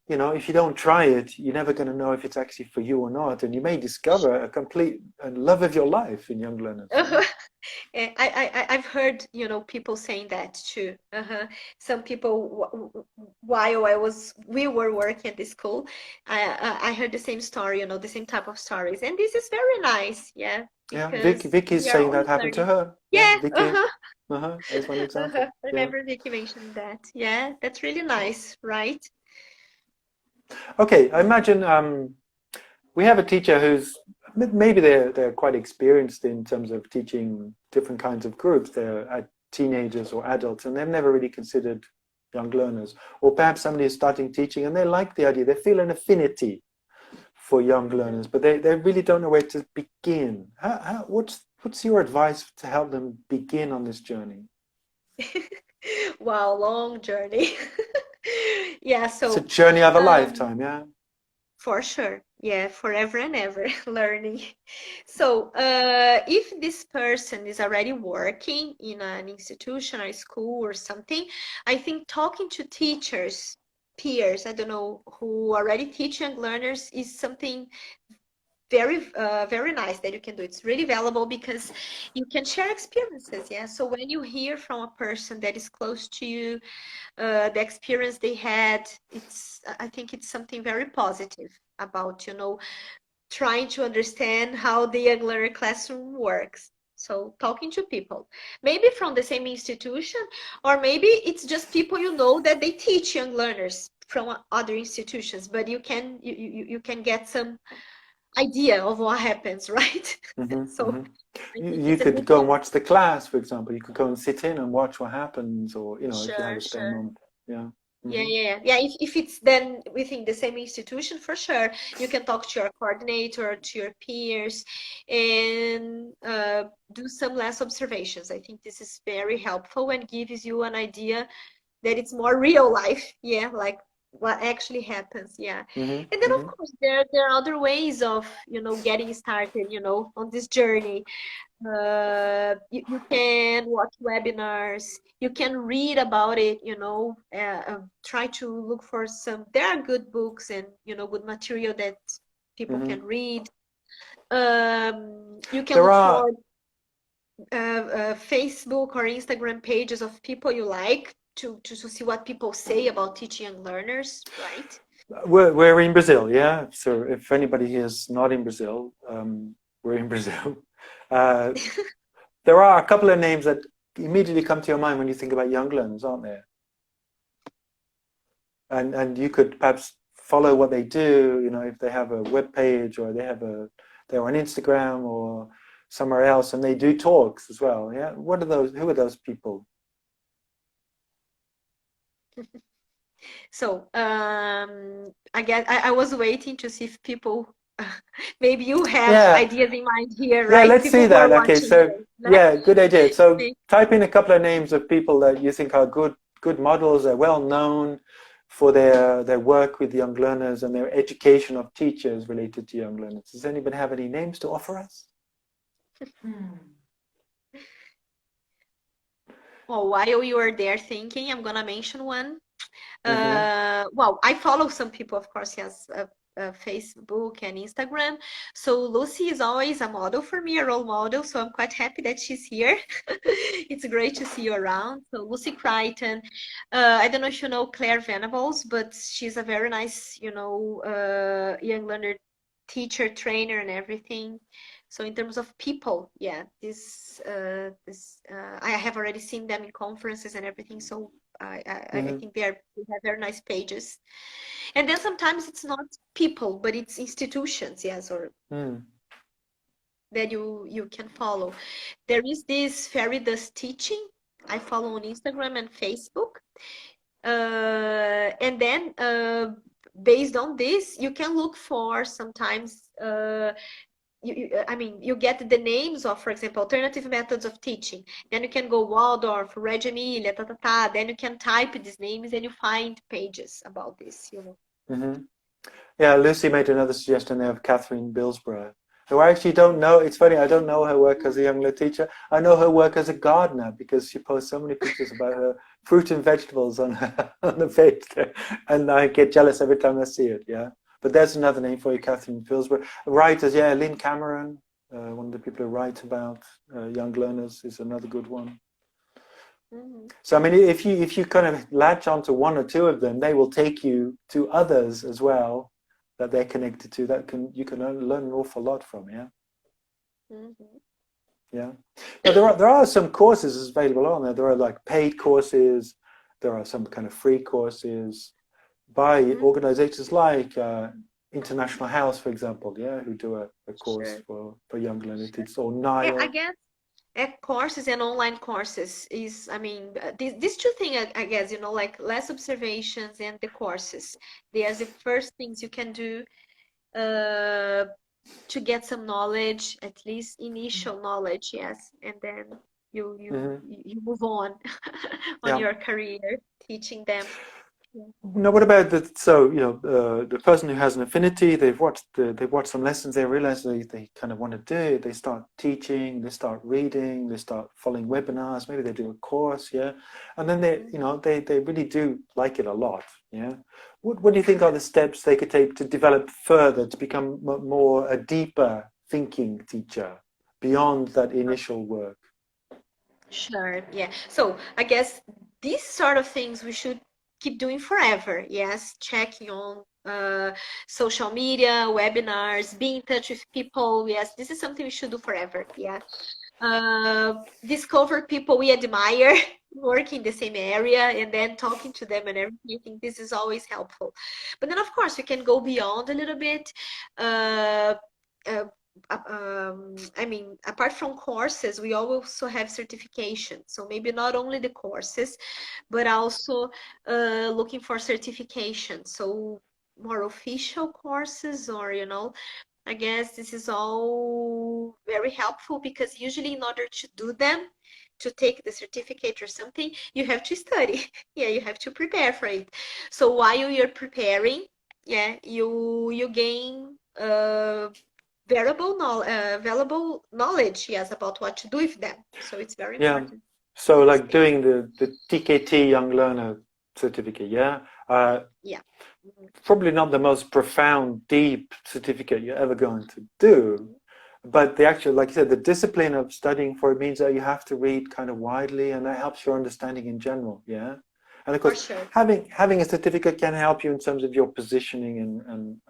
you know, if you don't try it, you're never going to know if it's actually for you or not. And you may discover a complete love of your life in young learners. Uh-huh. I've heard, people saying that too. Uh-huh. Some people, while we were working at the school, I heard the same story, the same type of stories, and this is very nice, yeah, Yeah, because Vicky's we are saying that always happened to learning. her. Yeah, Yeah, Vicky. uh-huh, As one uh-huh. example. I Yeah. remember Vicky mentioned that. Yeah, that's really nice, right? Okay, I imagine we have a teacher who's maybe they're quite experienced in terms of teaching different kinds of groups. They're teenagers or adults, and they've never really considered young learners. Or perhaps somebody is starting teaching and they like the idea. They feel an affinity for young learners, but they really don't know where to begin. What's your advice to help them begin on this journey? Wow, long journey. Yeah, It's a so journey of a um, lifetime, yeah. for sure. Yeah, forever and ever learning. So, if this person is already working in an institution or school or something, I think talking to teachers, peers, I don't know, who already teach young learners is something very nice that you can do. It's really valuable because you can share experiences. Yeah. So when you hear from a person that is close to you, the experience they had, I think it's something very positive about, trying to understand how the young learner classroom works. So talking to people, maybe from the same institution, or maybe it's just people that they teach young learners from other institutions, but you can get some idea of what happens, right? Hmm, So hmm. I think You it's a could good go and thing. watch the class, for example. You could go and sit in and watch what happens, or if you have Sure, a spare sure. moment. Yeah. Yeah, Hmm. yeah, yeah. Yeah, if it's then within the same institution, for sure, you can talk to your coordinator, to your peers, and do some less observations. I think this is very helpful and gives you an idea that it's more real life. Yeah, like what actually happens. Yeah. Hmm, And then of hmm. course there are other ways of, getting started, on this journey. You can watch webinars, you can read about it, try to look for there are good books and, good material that people Hmm. can read. You can There look are for Facebook or Instagram pages of people you like to see what people say about teaching young learners, right? we're in Brazil, yeah. So if anybody here is not in Brazil, we're in Brazil. Uh, there are a couple of names that immediately come to your mind when you think about young learners, aren't there? And you could perhaps follow what they do. If they have a web page or they're on Instagram or somewhere else, and they do talks as well. Yeah, what are those? Who are those people? So, I guess I was waiting to see if people, maybe you have Yeah, ideas in mind here, yeah. right? Let's see People who are that. Okay, watching so this, right? yeah, good idea. So May- type in a couple of names of people that you think are good models. They're well known for their work with young learners and their education of teachers related to young learners. Does anybody have any names to offer us? Well, while you are there thinking, I'm gonna mention one. Mm-hmm. Well, I follow some people, of course, yes, Facebook and Instagram. So Lucy is always a model for me, a role model. So I'm quite happy that she's here. It's great to see you around. So Lucy Crichton, I don't know if you know Claire Venables, but she's a very nice, young learner teacher, trainer, and everything. So in terms of people, yeah, I have already seen them in conferences and everything. So I Mm-hmm. think they have very nice pages. And then sometimes it's not people, but it's institutions, yes, or Mm. that you can follow. There is this Fairy Dust Teaching I follow on Instagram and Facebook. And then based on this, you can look for sometimes I mean, you get the names of, for example, alternative methods of teaching. Then you can go Waldorf, Reggio Emilia, ta ta ta. Then you can type these names and you find pages about this. Mm-hmm. Yeah, Lucy made another suggestion there of Catherine Billsborough. who I actually don't know. It's funny, I don't know her work as a young literature teacher. I know her work as a gardener because she posts so many pictures about her fruit and vegetables on her, on the page there. And I get jealous every time I see it, yeah. But there's another name for you, Catherine Pillsbury. Writers, yeah, Lynn Cameron, one of the people who write about young learners is another good one. Mhm. So I mean, if you kind of latch onto one or two of them, they will take you to others as well that they're connected to. That you can learn an awful lot from. Yeah, Mhm. yeah. Now there are some courses available on there. There are like paid courses. There are some kind of free courses by Mhm. organizations like International House, for example. Yeah, who do a course Sure, for young learners. sure. Or Yeah, I Nile. guess courses and online courses is, I mean, these two things, I guess, like less observations and the courses. They are the first things you can do uh, to get some knowledge, at least initial knowledge, yes, and then you you Hmm. you move on on Yeah. your career teaching them. Yeah. No, what about the so the person who has an affinity, they've watched some lessons, they realize they kind of want to do it, they start teaching, they start reading, they start following webinars, maybe they do a course, yeah, and then they really do like it a lot, yeah. What do you think are the steps they could take to develop further to become more a deeper thinking teacher beyond that initial work? Sure, yeah. So I guess these sort of things we should keep doing forever. Yes, checking on social media, webinars, be in touch with people. Yes, this is something we should do forever. Yeah. Discover people we admire, work in the same area, and then talking to them and everything. I think this is always helpful. But then, of course, you can go beyond a little bit. Uh, uh, I mean, apart from courses, we also have certification. So maybe not only the courses, but also looking for certification. So more official courses, or I guess this is all very helpful because usually in order to do them, to take the certificate or something, you have to study. Yeah, you have to prepare for it. So while you're preparing, yeah, you gain valuable knowledge, yes, about what to do with them. So it's very Yeah. important So in this like case. doing the TKT Young Learner certificate, yeah. Yeah. Mhm. Probably not the most profound, deep certificate you're ever going to do, but the actual, like you said, the discipline of studying for it means that you have to read kind of widely, and that helps your understanding in general, yeah. And of For course, sure. having a certificate can help you in terms of your positioning and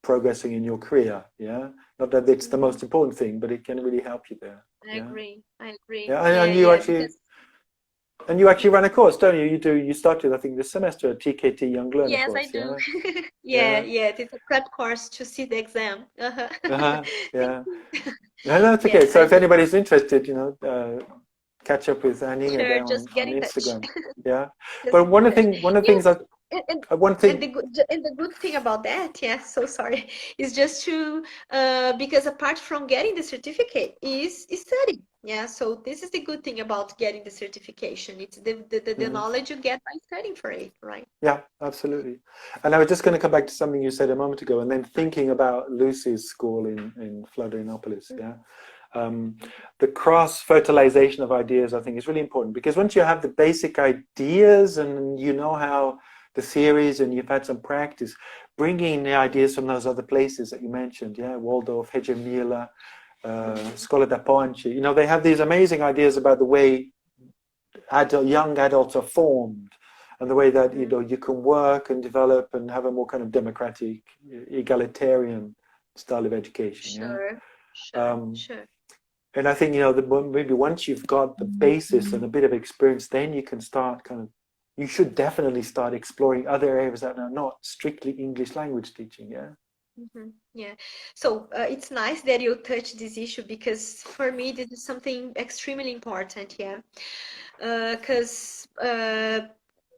progressing in your career, yeah. Not that it's the Mhm. most important thing, but it can really help you there, I yeah. agree. I agree. Yeah, Yeah, and you yeah, actually because run a course, don't you? You started, I think, this semester a TKT Young Learner yes, I course, do. yeah, Yeah, yeah, yeah. It's a prep course to see the exam. Uh-huh. Thank yeah. you. No, no, it's okay. Yes, So I if do. anybody's interested, catch up with Annie Sure, there just get on in touch. Instagram. Yeah, Just but get in touch. one of the Yeah, things that one and thing. the good thing about that, yeah, so sorry, is just to because apart from getting the certificate is studying. Yeah, so this is the good thing about getting the certification. It's the Mhm. knowledge you get by studying for it, right? Yeah, absolutely. And I was just going to come back to something you said a moment ago, and then thinking about Lucy's school in Florianopolis. Yeah, um, the cross fertilization of ideas, I think, is really important because once you have the basic ideas and you know how the theories and you've had some practice, bringing the ideas from those other places that you mentioned, yeah, Waldorf, Hegemila, Mhm. Scuola da Ponte, they have these amazing ideas about the way young adults are formed and the way that Mhm. you can work and develop and have a more kind of democratic, egalitarian style of education. Yeah. Sure, sure, Um, sure. and I think maybe once you've got the basis and a bit of experience, then you can start you should definitely start exploring other areas that are not strictly English language teaching. Yeah. Yeah. So it's nice that you touched this issue because for me this is something extremely important. Yeah. Because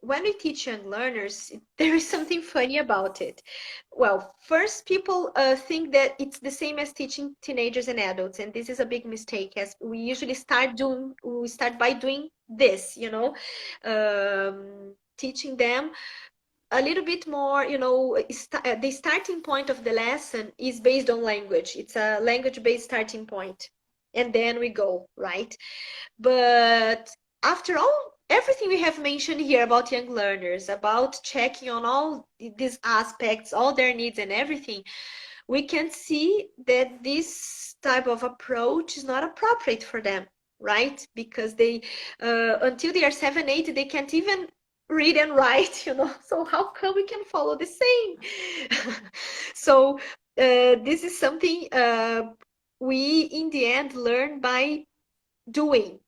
when we teach young learners, there is something funny about it. Well, first, people think that it's the same as teaching teenagers and adults, and this is a big mistake. As we start by doing this, teaching them a little bit more, the starting point of the lesson is based on language. It's a language-based starting point. And then we go, right? But after all, everything we have mentioned here about young learners, about checking on all these aspects, all their needs and everything, we can see that this type of approach is not appropriate for them, right? Because they, until they are 7, 8, they can't even read and write, So how come we can follow the same? So this is something we, in the end, learn by doing,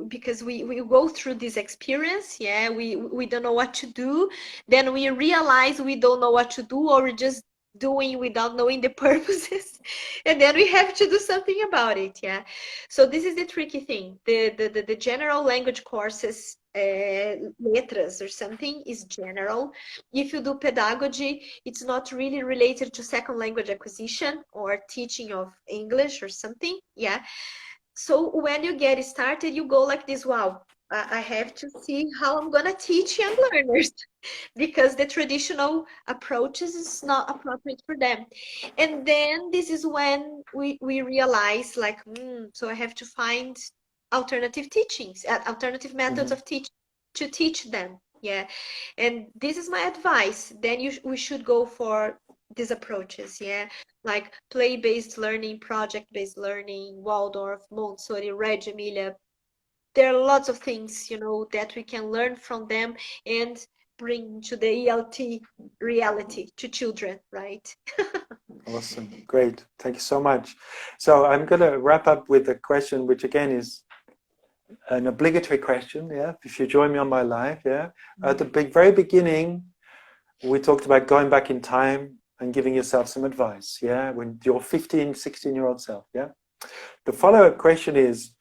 because we go through this experience. Yeah, we don't know what to do, then we realize we don't know what to do, or we're just doing without knowing the purposes, and then we have to do something about it. Yeah, so this is the tricky thing. The general language courses, letras or something, is general. If you do pedagogy, it's not really related to second language acquisition or teaching of English or something. Yeah, so when you get started, you go like this: wow, I have to see how I'm gonna teach young learners, because the traditional approaches is not appropriate for them. And then this is when we realize, like, so I have to find alternative teachings, alternative methods Hmm. of teaching to teach them. Yeah, and this is my advice. Then we should go for these approaches. Yeah, like play-based learning, project-based learning, Waldorf, Montessori, Reggio Emilia. There are lots of things, that we can learn from them and bring to the ELT reality to children, right? Awesome. Great. Thank you so much. So I'm going to wrap up with a question, which again is an obligatory question. Yeah. If you join me on my live, yeah. At the very beginning, we talked about going back in time and giving yourself some advice. Yeah. When your 15, 16-year-old self. Yeah. The follow-up question is,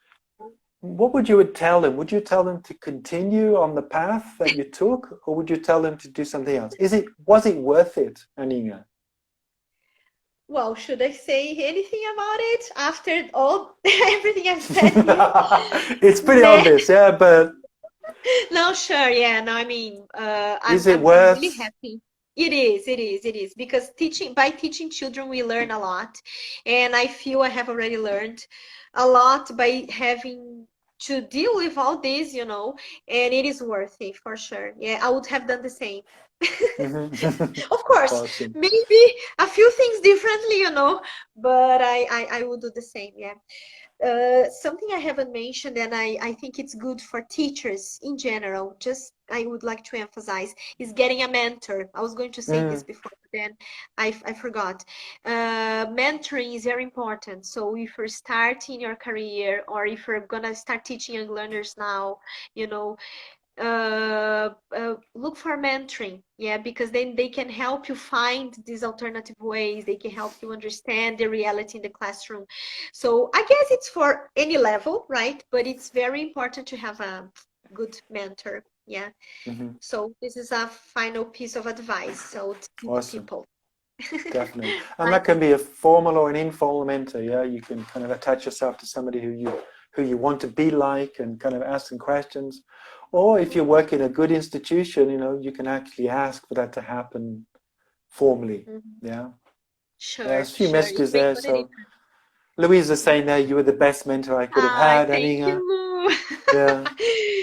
what would you tell them? Would you tell them to continue on the path that you took, or would you tell them to do something else? Was it worth it, Anina? Well, should I say anything about it after all everything I've said here? It's pretty Nah. obvious, yeah, but No, sure, yeah. No, I mean, is I'm it I'm I'm really worth? happy. It is, because by teaching children we learn a lot, and I feel I have already learned a lot by having to deal with all this, and it is worth it for sure. Yeah, I would have done the same. Of course, Awesome. maybe a few things differently, but I would do the same. Yeah. Something I haven't mentioned, and I think it's good for teachers in general, just I would like to emphasize, is getting a mentor. I was going to say this Mm, before, but then I forgot. Mentoring is very important. So if you're starting your career, or if you're gonna start teaching young learners now, you know, look for mentoring. Yeah, because then they can help you find these alternative ways. They can help you understand the reality in the classroom. So I guess it's for any level, right? But it's very important to have a good mentor. Yeah, mhm. so this is a final piece of advice, so to teach Awesome. people. Definitely. And I that can be a formal or an informal mentor, yeah. You can kind of attach yourself to somebody who you want to be like and kind of ask them questions. Or if you work in a good institution, you can actually ask for that to happen formally. Mhm. Yeah. Sure, There's a few sure. It messages makes there. all the So difference. Louise is saying there you were the best mentor I could have Ah, had, thank you, Aninga. Lou. Yeah,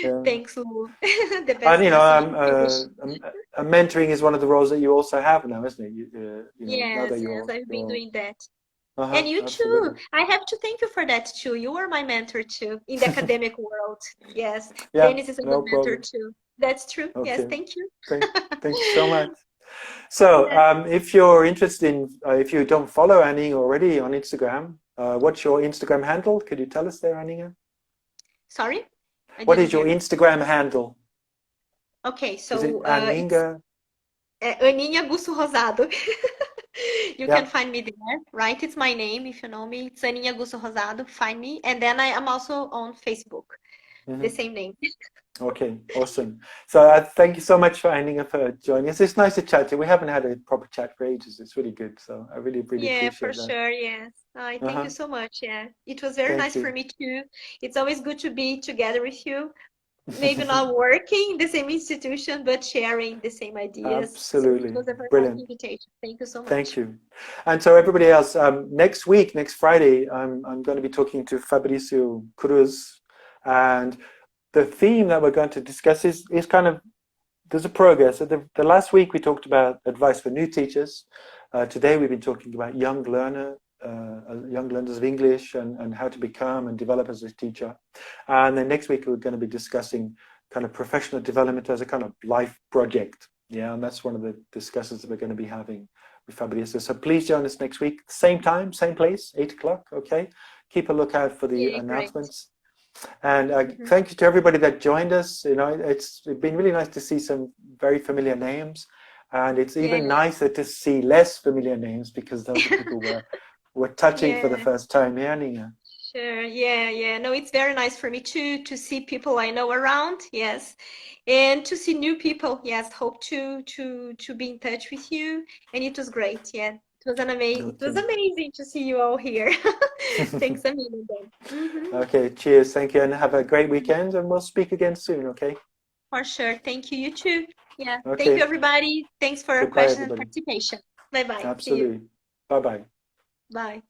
yeah. Thanks, Lou. The And best message in English. mentoring is one of the roles that you also have now, isn't it? Now Yes, that yes, I've been you're doing that. uh-huh, And you too. absolutely. I have to thank you for that too. You were my mentor too in the academic world. Yes, Yeah, Dennis is a good no mentor problem. too. That's true. Yes, Okay, thank you. thank you so much. So, Yeah. if you're interested in, if you don't follow Anning already on Instagram, what's your Instagram handle? Could you tell us there, Anninga? Sorry, I What didn't is your hear. Instagram handle? Okay, Is it so it's Anninga? Aninha Gusso Rosado. You can Yeah. find me there, right? It's my name if you know me. It's Aninha Gusso Rosado. Find me. And then I am also on Facebook, the Hmm. same name. Okay, awesome. So thank you so much for Anninga for joining us. It's nice to chat to you. We haven't had a proper chat for ages. It's really good. So I really, really Yeah, for appreciate that. sure. Yes. I thank you Uh-huh. so much. Yeah. It was very Thank nice for you. me too. It's always good to be together with you. maybe not working in the same institution, but sharing the same ideas. So it Absolutely. was a very nice Brilliant. invitation. Thank you so Thank much. you. And so everybody else, next week, next Friday, I'm going to be talking to Fabricio Cruz, and the theme that we're going to discuss is kind of, there's a progress. So the last week we talked about advice for new teachers. Today we've been talking about young learners of English and how to become and develop as a teacher. And then next week we're going to be discussing kind of professional development as a kind of life project. Yeah, and that's one of the discussions that we're going to be having with Fabricio. So please join us next week, same time, same place, 8 o'clock. Okay, keep a lookout for the Yeah, great. announcements. And Mhm. thank you to everybody that joined us. You know, it's been really nice to see some very familiar names, and it's Yeah. even nicer to see less familiar names because those are people we're touching for the Yeah. first time here, Nina. Sure. Yeah, yeah. No, it's very nice for me too to see people I know around. Yes. And to see new people. Yes. Hope to be in touch with you. And it was great. Yeah. It was Okay. amazing to see you all here. Thanks a million then. Okay. Cheers. Thank you, and have a great weekend. And we'll speak again soon. Okay. For sure. Thank you. You too. Yeah. Thank you, Okay. everybody. Thanks for your Goodbye, questions and everybody. participation. Bye bye. See you. Absolutely. Bye bye. Bye.